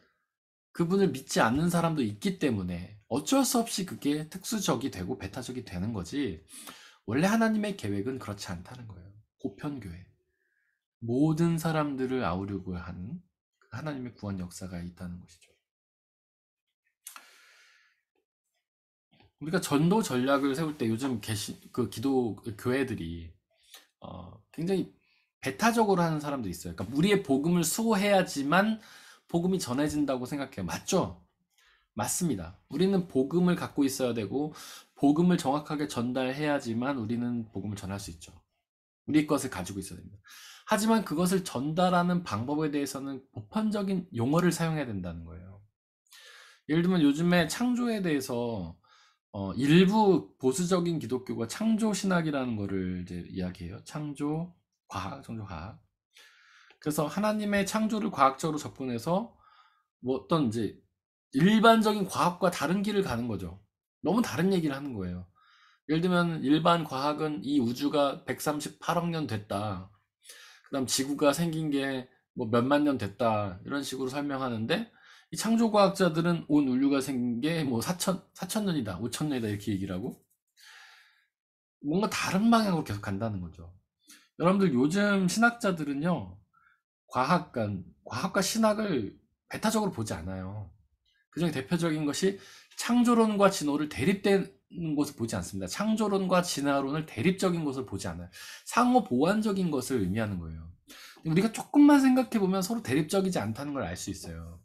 그분을 믿지 않는 사람도 있기 때문에 어쩔 수 없이 그게 특수적이 되고 배타적이 되는 거지, 원래 하나님의 계획은 그렇지 않다는 거예요. 보편교회. 모든 사람들을 아우르고 하는 하나님의 구원 역사가 있다는 것이죠. 우리가 전도 전략을 세울 때 요즘 기도 교회들이 굉장히 배타적으로 하는 사람도 있어요. 그러니까 우리의 복음을 수호해야지만 복음이 전해진다고 생각해요. 맞죠? 맞습니다. 우리는 복음을 갖고 있어야 되고 복음을 정확하게 전달해야지만 우리는 복음을 전할 수 있죠. 우리 것을 가지고 있어야 됩니다. 하지만 그것을 전달하는 방법에 대해서는 보편적인 용어를 사용해야 된다는 거예요. 예를 들면 요즘에 창조에 대해서 일부 보수적인 기독교가 창조 신학이라는 거를 이제 이야기해요. 창조 과학. 그래서 하나님의 창조를 과학적으로 접근해서 뭐 어떤 이제 일반적인 과학과 다른 길을 가는 거죠. 너무 다른 얘기를 하는 거예요. 예를 들면 일반 과학은 이 우주가 138억 년 됐다. 그다음 지구가 생긴 게 뭐 몇만 년 됐다. 이런 식으로 설명하는데 이 창조 과학자들은 온 인류가 생긴 게 뭐 4천 년이다. 5천 년이다. 이렇게 얘기를 하고 뭔가 다른 방향으로 계속 간다는 거죠. 여러분들, 요즘 신학자들은요, 과학과 신학을 배타적으로 보지 않아요. 그중에 대표적인 것이 창조론과 진호를 것을 보지 않습니다. 창조론과 진화론을 대립적인 것을 보지 않아요. 상호 보완적인 것을 의미하는 거예요. 우리가 조금만 생각해 보면 서로 대립적이지 않다는 걸 알 수 있어요.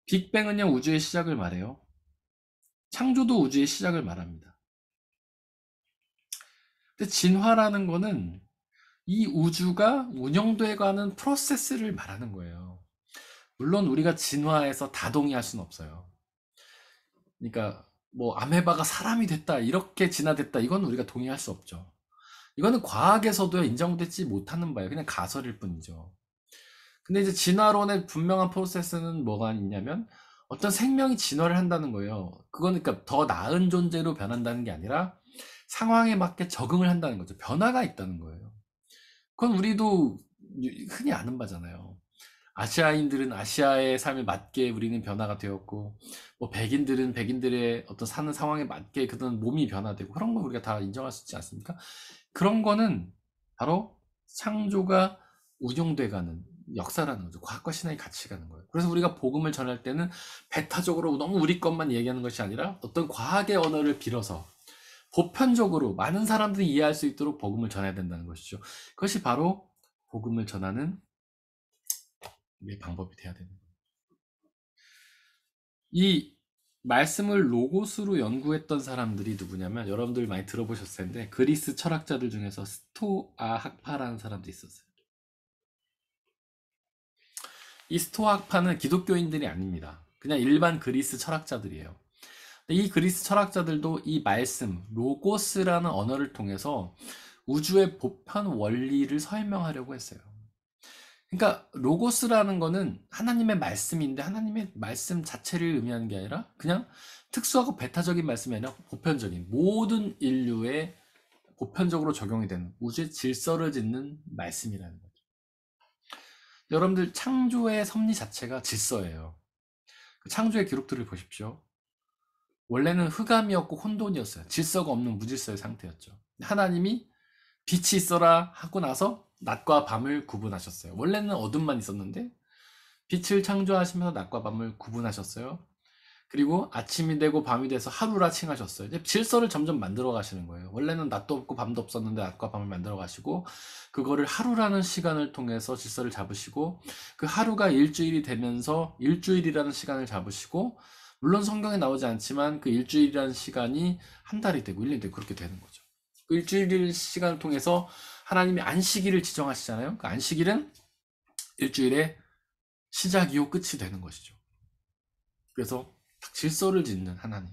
빅뱅은요, 우주의 시작을 말해요. 창조도 우주의 시작을 말합니다. 근데 진화라는 거는 이 우주가 운영돼가는 프로세스를 말하는 거예요. 물론 우리가 진화해서 다 동의할 수는 없어요. 그러니까 뭐 아메바가 사람이 됐다, 이렇게 진화됐다, 이건 우리가 동의할 수 없죠. 이거는 과학에서도 인정되지 못하는 바예요. 그냥 가설일 뿐이죠. 근데 이제 진화론의 분명한 프로세스는 뭐가 있냐면 어떤 생명이 진화를 한다는 거예요. 그건 그러니까 더 나은 존재로 변한다는 게 아니라 상황에 맞게 적응을 한다는 거죠. 변화가 있다는 거예요. 그건 우리도 흔히 아는 바잖아요. 아시아인들은 아시아의 삶에 맞게 우리는 변화가 되었고, 뭐 백인들은 백인들의 어떤 사는 상황에 맞게 그들은 몸이 변화되고, 그런 거 우리가 다 인정할 수 있지 않습니까? 그런 거는 바로 창조가 운용돼가는 역사라는 거죠. 과학과 신앙이 같이 가는 거예요. 그래서 우리가 복음을 전할 때는 배타적으로 너무 우리 것만 얘기하는 것이 아니라 어떤 과학의 언어를 빌어서 보편적으로 많은 사람들이 이해할 수 있도록 복음을 전해야 된다는 것이죠. 그것이 바로 복음을 전하는 우리의 방법이 돼야 되는 거예요. 이 말씀을 로고스로 연구했던 사람들이 누구냐면, 여러분들 많이 들어보셨을 텐데 그리스 철학자들 중에서 스토아 학파라는 사람도 있었어요. 이 스토아 학파는 기독교인들이 아닙니다. 그냥 일반 그리스 철학자들이에요. 이 그리스 철학자들도 이 말씀, 로고스라는 언어를 통해서 우주의 보편 원리를 설명하려고 했어요. 그러니까 로고스라는 거는 하나님의 말씀인데 하나님의 말씀 자체를 의미하는 게 아니라 그냥 특수하고 배타적인 말씀이 아니라 보편적인 모든 인류에 보편적으로 적용이 되는 우주의 질서를 짓는 말씀이라는 거죠. 여러분들 창조의 섭리 자체가 질서예요. 그 창조의 기록들을 보십시오. 원래는 흑암이었고 혼돈이었어요. 질서가 없는 무질서의 상태였죠. 하나님이 빛이 있어라 하고 나서 낮과 밤을 구분하셨어요. 원래는 어둠만 있었는데 빛을 창조하시면서 낮과 밤을 구분하셨어요. 그리고 아침이 되고 밤이 돼서 하루라 칭하셨어요. 이제 질서를 점점 만들어 가시는 거예요. 원래는 낮도 없고 밤도 없었는데 낮과 밤을 만들어 가시고, 그거를 하루라는 시간을 통해서 질서를 잡으시고, 그 하루가 일주일이 되면서 일주일이라는 시간을 잡으시고, 물론 성경에 나오지 않지만 그 일주일이라는 시간이 한 달이 되고 1년이 되고 그렇게 되는 거죠. 그 일주일 시간을 통해서 하나님이 안식일을 지정하시잖아요. 그 안식일은 일주일의 시작이요 끝이 되는 것이죠. 그래서 질서를 짓는 하나님,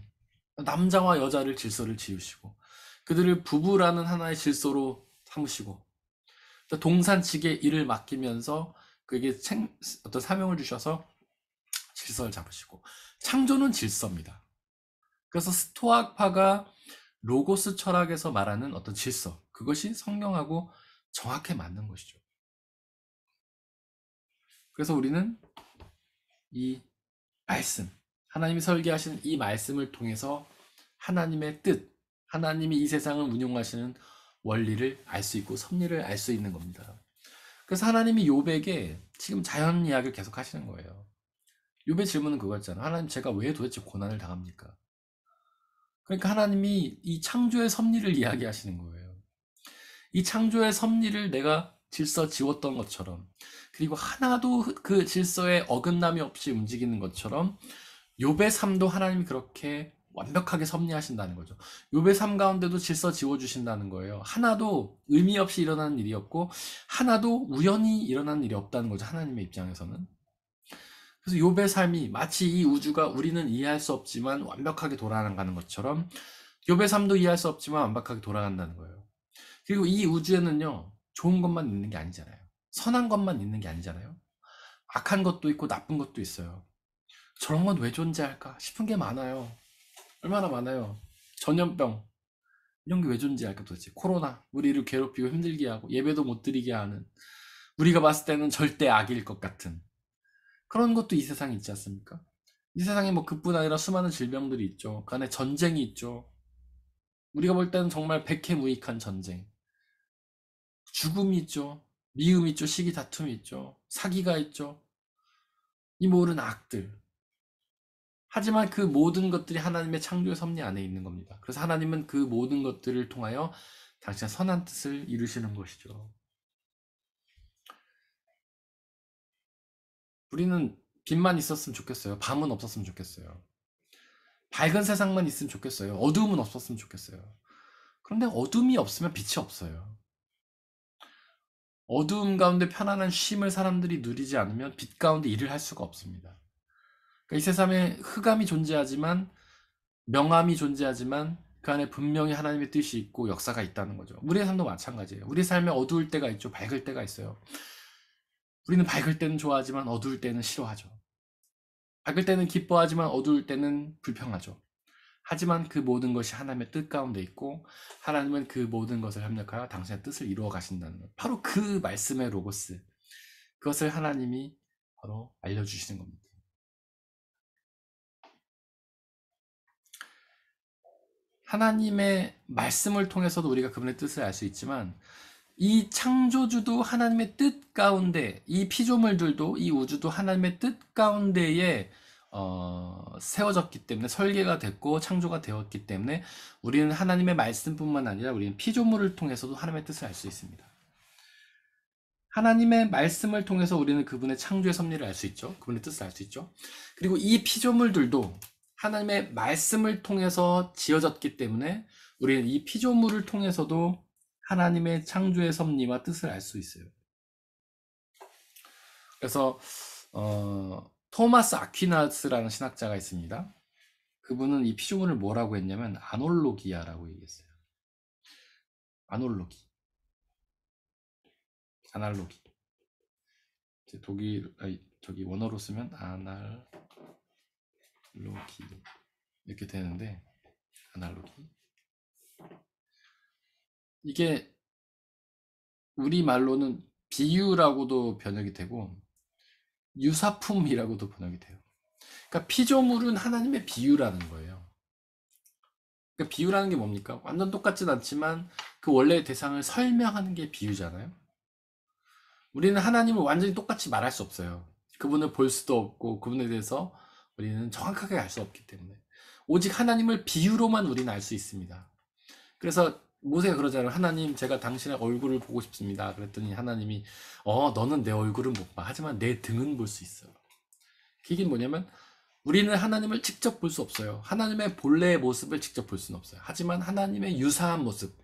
남자와 여자를 질서를 지으시고 그들을 부부라는 하나의 질서로 삼으시고 동산직에 일을 맡기면서 그에게 어떤 사명을 주셔서 질서를 잡으시고, 창조는 질서입니다. 그래서 스토아파가 로고스 철학에서 말하는 어떤 질서, 그것이 성경하고 정확히 맞는 것이죠. 그래서 우리는 이 말씀, 하나님이 설계하신 이 말씀을 통해서 하나님의 뜻, 하나님이 이 세상을 운용하시는 원리를 알 수 있고 섭리를 알 수 있는 겁니다. 그래서 하나님이 욥에게 지금 자연 이야기를 계속 하시는 거예요. 욥의 질문은 그거였잖아요. 하나님, 제가 왜 도대체 고난을 당합니까? 그러니까 하나님이 이 창조의 섭리를 이야기하시는 거예요. 이 창조의 섭리를 내가 질서 지웠던 것처럼, 그리고 하나도 그 질서에 어긋남이 없이 움직이는 것처럼 욥의 삶도 하나님이 그렇게 완벽하게 섭리하신다는 거죠. 욥의 삶 가운데도 질서 지워주신다는 거예요. 하나도 의미 없이 일어나는 일이 없고 하나도 우연히 일어나는 일이 없다는 거죠. 하나님의 입장에서는. 그래서 욥의 삶이 마치 이 우주가 우리는 이해할 수 없지만 완벽하게 돌아가는 것처럼 욥의 삶도 이해할 수 없지만 완벽하게 돌아간다는 거예요. 그리고 이 우주에는요, 좋은 것만 있는 게 아니잖아요. 선한 것만 있는 게 아니잖아요. 악한 것도 있고 나쁜 것도 있어요. 저런 건 왜 존재할까 싶은 게 많아요. 얼마나 많아요. 전염병, 이런 게 왜 존재할까 도대체. 코로나, 우리를 괴롭히고 힘들게 하고 예배도 못 드리게 하는, 우리가 봤을 때는 절대 악일 것 같은 그런 것도 이 세상에 있지 않습니까? 이 세상에 뭐 그뿐 아니라 수많은 질병들이 있죠. 그 안에 전쟁이 있죠. 우리가 볼 때는 정말 백해무익한 전쟁. 죽음이 있죠. 미움이 있죠. 시기 다툼이 있죠. 사기가 있죠. 이 모든 악들. 하지만 그 모든 것들이 하나님의 창조의 섭리 안에 있는 겁니다. 그래서 하나님은 그 모든 것들을 통하여 당신의 선한 뜻을 이루시는 것이죠. 우리는 빛만 있었으면 좋겠어요. 밤은 없었으면 좋겠어요. 밝은 세상만 있으면 좋겠어요. 어두움은 없었으면 좋겠어요. 그런데 어둠이 없으면 빛이 없어요. 어두움 가운데 편안한 쉼을 사람들이 누리지 않으면 빛 가운데 일을 할 수가 없습니다. 그러니까 이 세상에 흑암이 존재하지만, 명암이 존재하지만 그 안에 분명히 하나님의 뜻이 있고 역사가 있다는 거죠. 우리의 삶도 마찬가지예요. 우리의 삶에 어두울 때가 있죠. 밝을 때가 있어요. 우리는 밝을 때는 좋아하지만 어두울 때는 싫어하죠. 밝을 때는 기뻐하지만 어두울 때는 불평하죠. 하지만 그 모든 것이 하나님의 뜻 가운데 있고, 하나님은 그 모든 것을 협력하여 당신의 뜻을 이루어 가신다는 것. 바로 그 말씀의 로고스, 그것을 하나님이 바로 알려주시는 겁니다. 하나님의 말씀을 통해서도 우리가 그분의 뜻을 알 수 있지만, 이 창조주도 하나님의 뜻 가운데, 이 피조물들도, 이 우주도 하나님의 뜻 가운데에 세워졌기 때문에, 설계가 됐고 창조가 되었기 때문에 우리는 하나님의 말씀뿐만 아니라 우리는 피조물을 통해서도 하나님의 뜻을 알 수 있습니다. 하나님의 말씀을 통해서 우리는 그분의 창조의 섭리를 알 수 있죠. 그분의 뜻을 알 수 있죠. 그리고 이 피조물들도 하나님의 말씀을 통해서 지어졌기 때문에 우리는 이 피조물을 통해서도 하나님의 창조의 섭리와 뜻을 알 수 있어요. 그래서 토마스 아퀴나스라는 신학자가 있습니다. 그분은 이 피조물을 뭐라고 했냐면 아놀로기아라고 얘기했어요. 아놀로기. 아날로기. 독일, 저기 원어로 쓰면 아날로기 이렇게 되는데, 아날로기. 이게 우리말로는 비유라고도 번역이 되고 유사품이라고도 번역이 돼요. 그러니까 피조물은 하나님의 비유라는 거예요. 그러니까 비유라는 게 뭡니까? 완전 똑같진 않지만 그 원래의 대상을 설명하는 게 비유잖아요. 우리는 하나님을 완전히 똑같이 말할 수 없어요. 그분을 볼 수도 없고 그분에 대해서 우리는 정확하게 알 수 없기 때문에 오직 하나님을 비유로만 우리는 알 수 있습니다. 그래서 모세가 그러잖아요. 하나님, 제가 당신의 얼굴을 보고 싶습니다. 그랬더니 하나님이 너는 내 얼굴은 못 봐. 하지만 내 등은 볼 수 있어. 그게 뭐냐면 우리는 하나님을 직접 볼 수 없어요. 하나님의 본래의 모습을 직접 볼 수는 없어요. 하지만 하나님의 유사한 모습,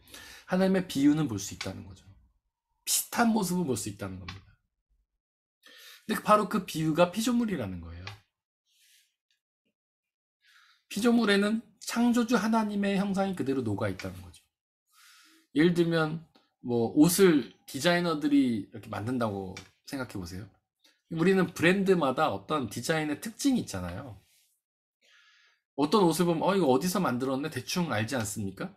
하나님의 비유는 볼 수 있다는 거죠. 비슷한 모습을 볼 수 있다는 겁니다. 근데 바로 그 비유가 피조물이라는 거예요. 피조물에는 창조주 하나님의 형상이 그대로 녹아 있다는 거죠. 예를 들면 뭐 옷을 디자이너들이 이렇게 만든다고 생각해 보세요. 우리는 브랜드마다 어떤 디자인의 특징이 있잖아요. 어떤 옷을 보면 이거 어디서 만들었네 대충 알지 않습니까?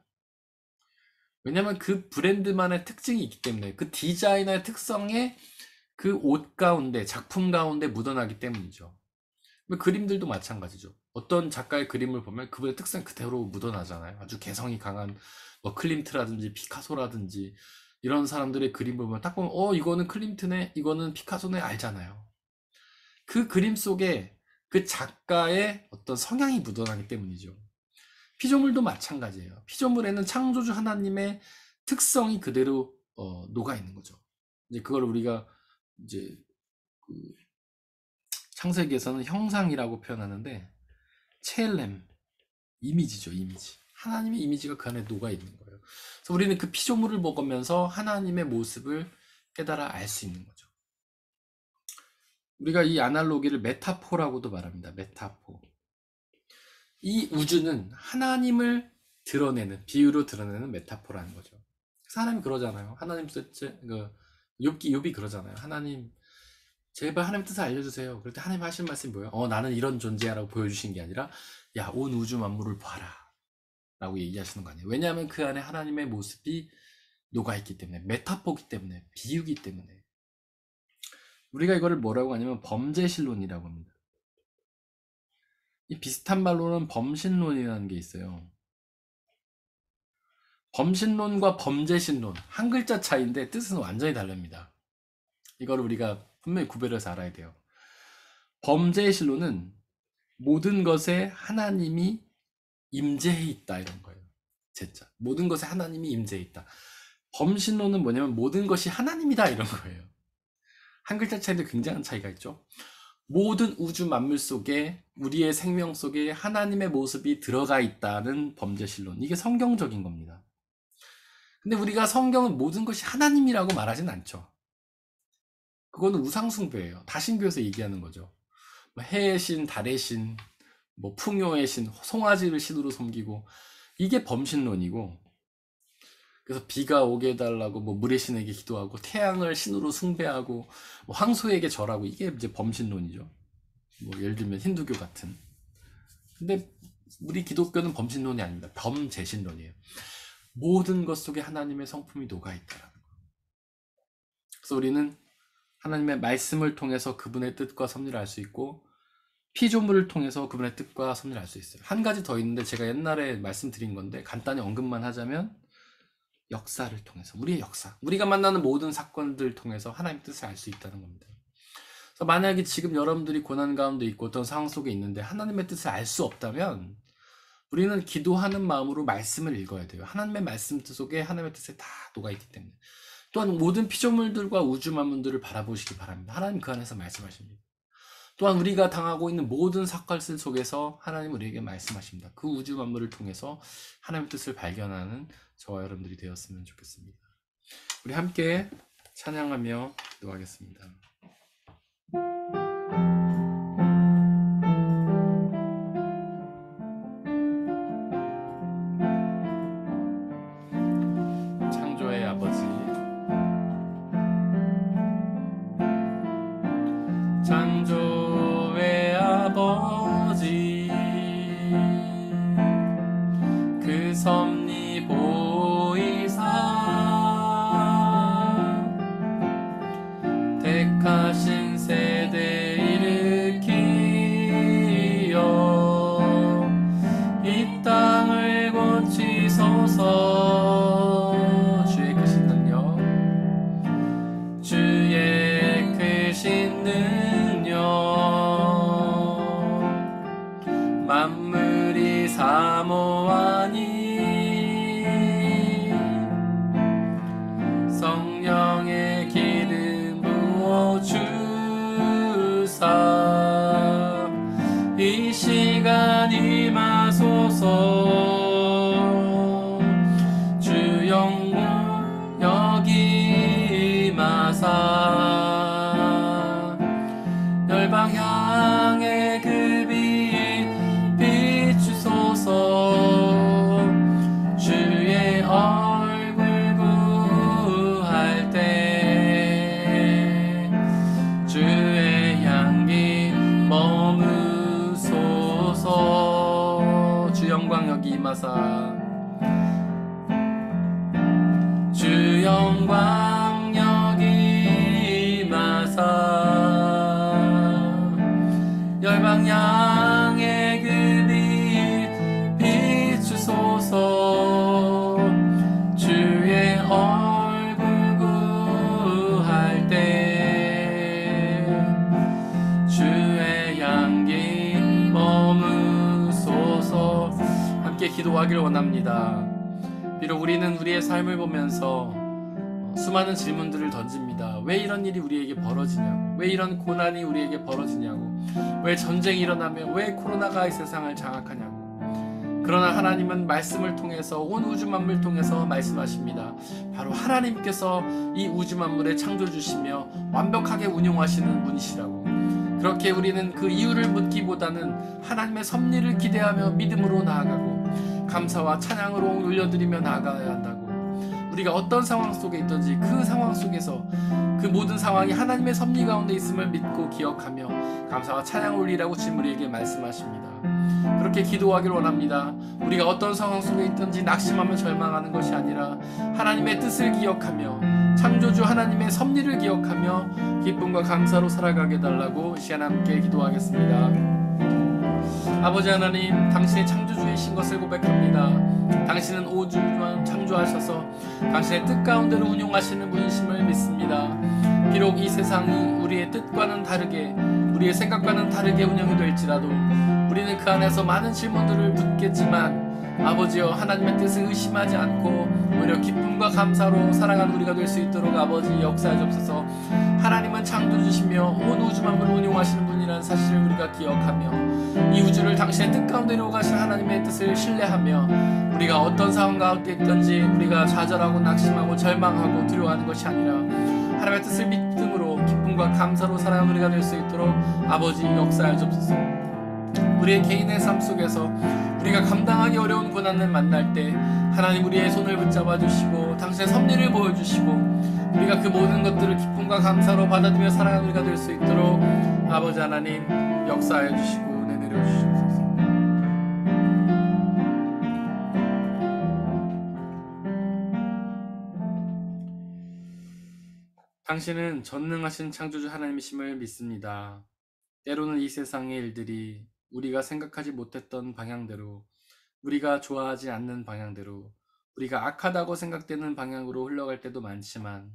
왜냐면 그 브랜드만의 특징이 있기 때문에, 그 디자이너의 특성에 그 옷 가운데, 작품 가운데 묻어나기 때문이죠. 그림들도 마찬가지죠. 어떤 작가의 그림을 보면 그분의 특성 그대로 묻어나잖아요. 아주 개성이 강한 뭐 클림트라든지 피카소라든지 이런 사람들의 그림을 보면 딱 보면 이거는 클림트네, 이거는 피카소네 알잖아요. 그 그림 속에 그 작가의 어떤 성향이 묻어나기 때문이죠. 피조물도 마찬가지예요. 피조물에는 창조주 하나님의 특성이 그대로 녹아 있는 거죠. 이제 그걸 우리가 이제 그 창세기에서는 형상이라고 표현하는데, 첼렘, 이미지죠, 이미지. 하나님의 이미지가 그 안에 녹아 있는 거예요. 그래서 우리는 그 피조물을 먹으면서 하나님의 모습을 깨달아 알 수 있는 거죠. 우리가 이 아날로기를 메타포라고도 말합니다. 메타포. 이 우주는 하나님을 드러내는, 비유로 드러내는 메타포라는 거죠. 사람이 그러잖아요. 하나님 뜻, 욥이 그러잖아요. 하나님, 제발 하나님 뜻을 알려주세요. 그럴 때 하나님 하신 말씀이 뭐예요? 나는 이런 존재야 라고 보여주신 게 아니라, 야, 온 우주 만물을 봐라 라고 얘기하시는 거 아니에요. 왜냐하면 그 안에 하나님의 모습이 녹아있기 때문에, 메타포기 때문에, 비유기 때문에. 우리가 이거를 뭐라고 하냐면 범죄신론이라고 합니다. 이 비슷한 말로는 범신론이라는 게 있어요. 범신론과 범죄신론, 한 글자 차이인데 뜻은 완전히 다릅니다. 이거를 우리가 분명히 구별해서 알아야 돼요. 범죄신론은 모든 것에 하나님이 임재해 있다 이런 거예요. 제자. 모든 것에 하나님이 임재해 있다. 범신론은 뭐냐면 모든 것이 하나님이다 이런 거예요. 한 글자 차이도 굉장한 차이가 있죠. 모든 우주 만물 속에 우리의 생명 속에 하나님의 모습이 들어가 있다는 범죄신론. 이게 성경적인 겁니다. 근데 우리가 성경은 모든 것이 하나님이라고 말하진 않죠. 그거는 우상숭배예요. 다신교에서 얘기하는 거죠. 해의 신, 달의 신, 풍요의 신, 송아지를 신으로 섬기고 이게 범신론이고, 그래서 비가 오게 해달라고 물의 신에게 기도하고 태양을 신으로 숭배하고 황소에게 절하고 이게 이제 범신론이죠. 예를 들면 힌두교 같은. 근데 우리 기독교는 범신론이 아닙니다. 범재신론이에요. 모든 것 속에 하나님의 성품이 녹아있다라는 거. 그래서 우리는 하나님의 말씀을 통해서 그분의 뜻과 섭리를 알 수 있고 피조물을 통해서 그분의 뜻과 섭리를 알 수 있어요. 한 가지 더 있는데 제가 옛날에 말씀드린 건데 간단히 언급만 하자면 역사를 통해서, 우리의 역사, 우리가 만나는 모든 사건들을 통해서 하나님의 뜻을 알 수 있다는 겁니다. 그래서 만약에 지금 여러분들이 고난 가운데 있고 어떤 상황 속에 있는데 하나님의 뜻을 알 수 없다면 우리는 기도하는 마음으로 말씀을 읽어야 돼요. 하나님의 말씀 속에 하나님의 뜻이 다 녹아있기 때문에. 또한 모든 피조물들과 우주 만물들을 바라보시기 바랍니다. 하나님 그 안에서 말씀하십니다. 또한 우리가 당하고 있는 모든 사건들 속에서 하나님 우리에게 말씀하십니다. 그 우주 만물을 통해서 하나님의 뜻을 발견하는 저와 여러분들이 되었으면 좋겠습니다. 우리 함께 찬양하며 기도하겠습니다. 창조의 아버지, 창조의 아버지, 그 섭리 보이사 택하신 세대 일으키어 이 땅을 고치소서. 주의 크신 능력, 주의 크신 능력, 만물이 사모하니 성령의 기름 부어 주사 이 시간 임하소서. 주 영광 여기 임하사 열방 향해 그 빛 비추소서. 주의 얼굴 구할 때 주의 향기 머무소서. 주 영광 여기 임하사 주 영광 여기 임하사 열방 향해 그 빛 비추소서. 주의 얼굴 구할 때 주의 향기 머무소서. 함께 기도하기를 원합니다. 비록 우리는 우리의 삶을 보면서 수많은 질문들을 던집니다. 왜 이런 일이 우리에게 벌어지냐고, 왜 이런 고난이 우리에게 벌어지냐고, 왜 전쟁이 일어나며 왜 코로나가 이 세상을 장악하냐고. 그러나 하나님은 말씀을 통해서 온 우주 만물을 통해서 말씀하십니다. 바로 하나님께서 이 우주 만물에 창조주시며 완벽하게 운용하시는 분이시라고. 그렇게 우리는 그 이유를 묻기보다는 하나님의 섭리를 기대하며 믿음으로 나아가고 감사와 찬양으로 올려드리며 나아가야 한다고. 우리가 어떤 상황 속에 있든지 그 상황 속에서 그 모든 상황이 하나님의 섭리 가운데 있음을 믿고 기억하며 감사와 찬양을 올리라고 주님 우리에게 말씀하십니다. 그렇게 기도하기를 원합니다. 우리가 어떤 상황 속에 있든지 낙심하며 절망하는 것이 아니라 하나님의 뜻을 기억하며 창조주 하나님의 섭리를 기억하며 기쁨과 감사로 살아가게 달라고 이 시간 함께 기도하겠습니다. 아버지 하나님, 당신의 창조주이신 것을 고백합니다. 당신은 우주만 창조하셔서 당신의 뜻 가운데로 운용하시는 분이심을 믿습니다. 비록 이 세상이 우리의 뜻과는 다르게, 우리의 생각과는 다르게 운영이 될지라도 우리는 그 안에서 많은 질문들을 묻겠지만 아버지여, 하나님의 뜻을 의심하지 않고 오히려 기쁨과 감사로 살아가는 우리가 될 수 있도록 아버지 역사해 주옵소서. 하나님은 창조주시며 온 우주 만물을 운용하시는 분이라는 사실을 우리가 기억하며 이 우주를 당신의 뜻 가운데 이루어가신 하나님의 뜻을 신뢰하며 우리가 어떤 상황 가운데 있든지 우리가 좌절하고 낙심하고 절망하고 두려워하는 것이 아니라 하나님의 뜻을 믿음으로 기쁨과 감사로 살아가는 우리가 될 수 있도록 아버지 역사해 주옵소서. 우리의 개인의 삶 속에서 우리가 감당하기 어려운 고난을 만날 때 하나님 우리의 손을 붙잡아 주시고 당신의 섭리를 보여주시고 우리가 그 모든 것들을 기쁨과 감사로 받아들여 살아가는 우리가 될 수 있도록 아버지 하나님 역사해 주시고 은혜 내려 주시옵소서. 당신은 전능하신 창조주 하나님이심을 믿습니다. 때로는 이 세상의 일들이 우리가 생각하지 못했던 방향대로, 우리가 좋아하지 않는 방향대로, 우리가 악하다고 생각되는 방향으로 흘러갈 때도 많지만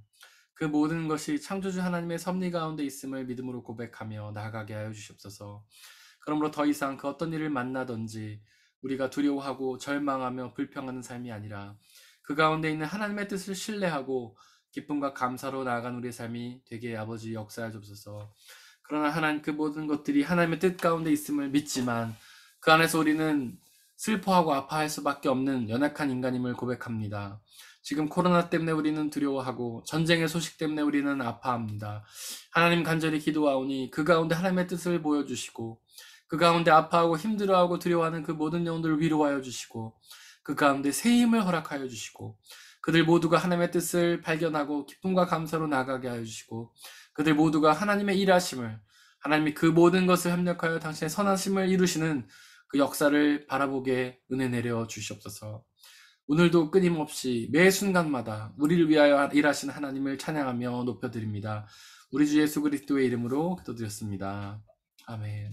그 모든 것이 창조주 하나님의 섭리 가운데 있음을 믿음으로 고백하며 나아가게 하여 주시옵소서. 그러므로 더 이상 그 어떤 일을 만나든지 우리가 두려워하고 절망하며 불평하는 삶이 아니라 그 가운데 있는 하나님의 뜻을 신뢰하고 기쁨과 감사로 나아가는 우리의 삶이 되게 아버지 역사해 주옵소서. 그러나 하나님 그 모든 것들이 하나님의 뜻 가운데 있음을 믿지만 그 안에서 우리는 슬퍼하고 아파할 수밖에 없는 연약한 인간임을 고백합니다. 지금 코로나 때문에 우리는 두려워하고 전쟁의 소식 때문에 우리는 아파합니다. 하나님 간절히 기도하오니 그 가운데 하나님의 뜻을 보여주시고 그 가운데 아파하고 힘들어하고 두려워하는 그 모든 영혼들을 위로하여 주시고 그 가운데 새 힘을 허락하여 주시고 그들 모두가 하나님의 뜻을 발견하고 기쁨과 감사로 나가게 하여 주시고 그들 모두가 하나님의 일하심을, 하나님이 그 모든 것을 협력하여 당신의 선하심을 이루시는 그 역사를 바라보게 은혜 내려 주시옵소서. 오늘도 끊임없이 매 순간마다 우리를 위하여 일하시는 하나님을 찬양하며 높여드립니다. 우리 주 예수 그리스도의 이름으로 기도드렸습니다. 아멘.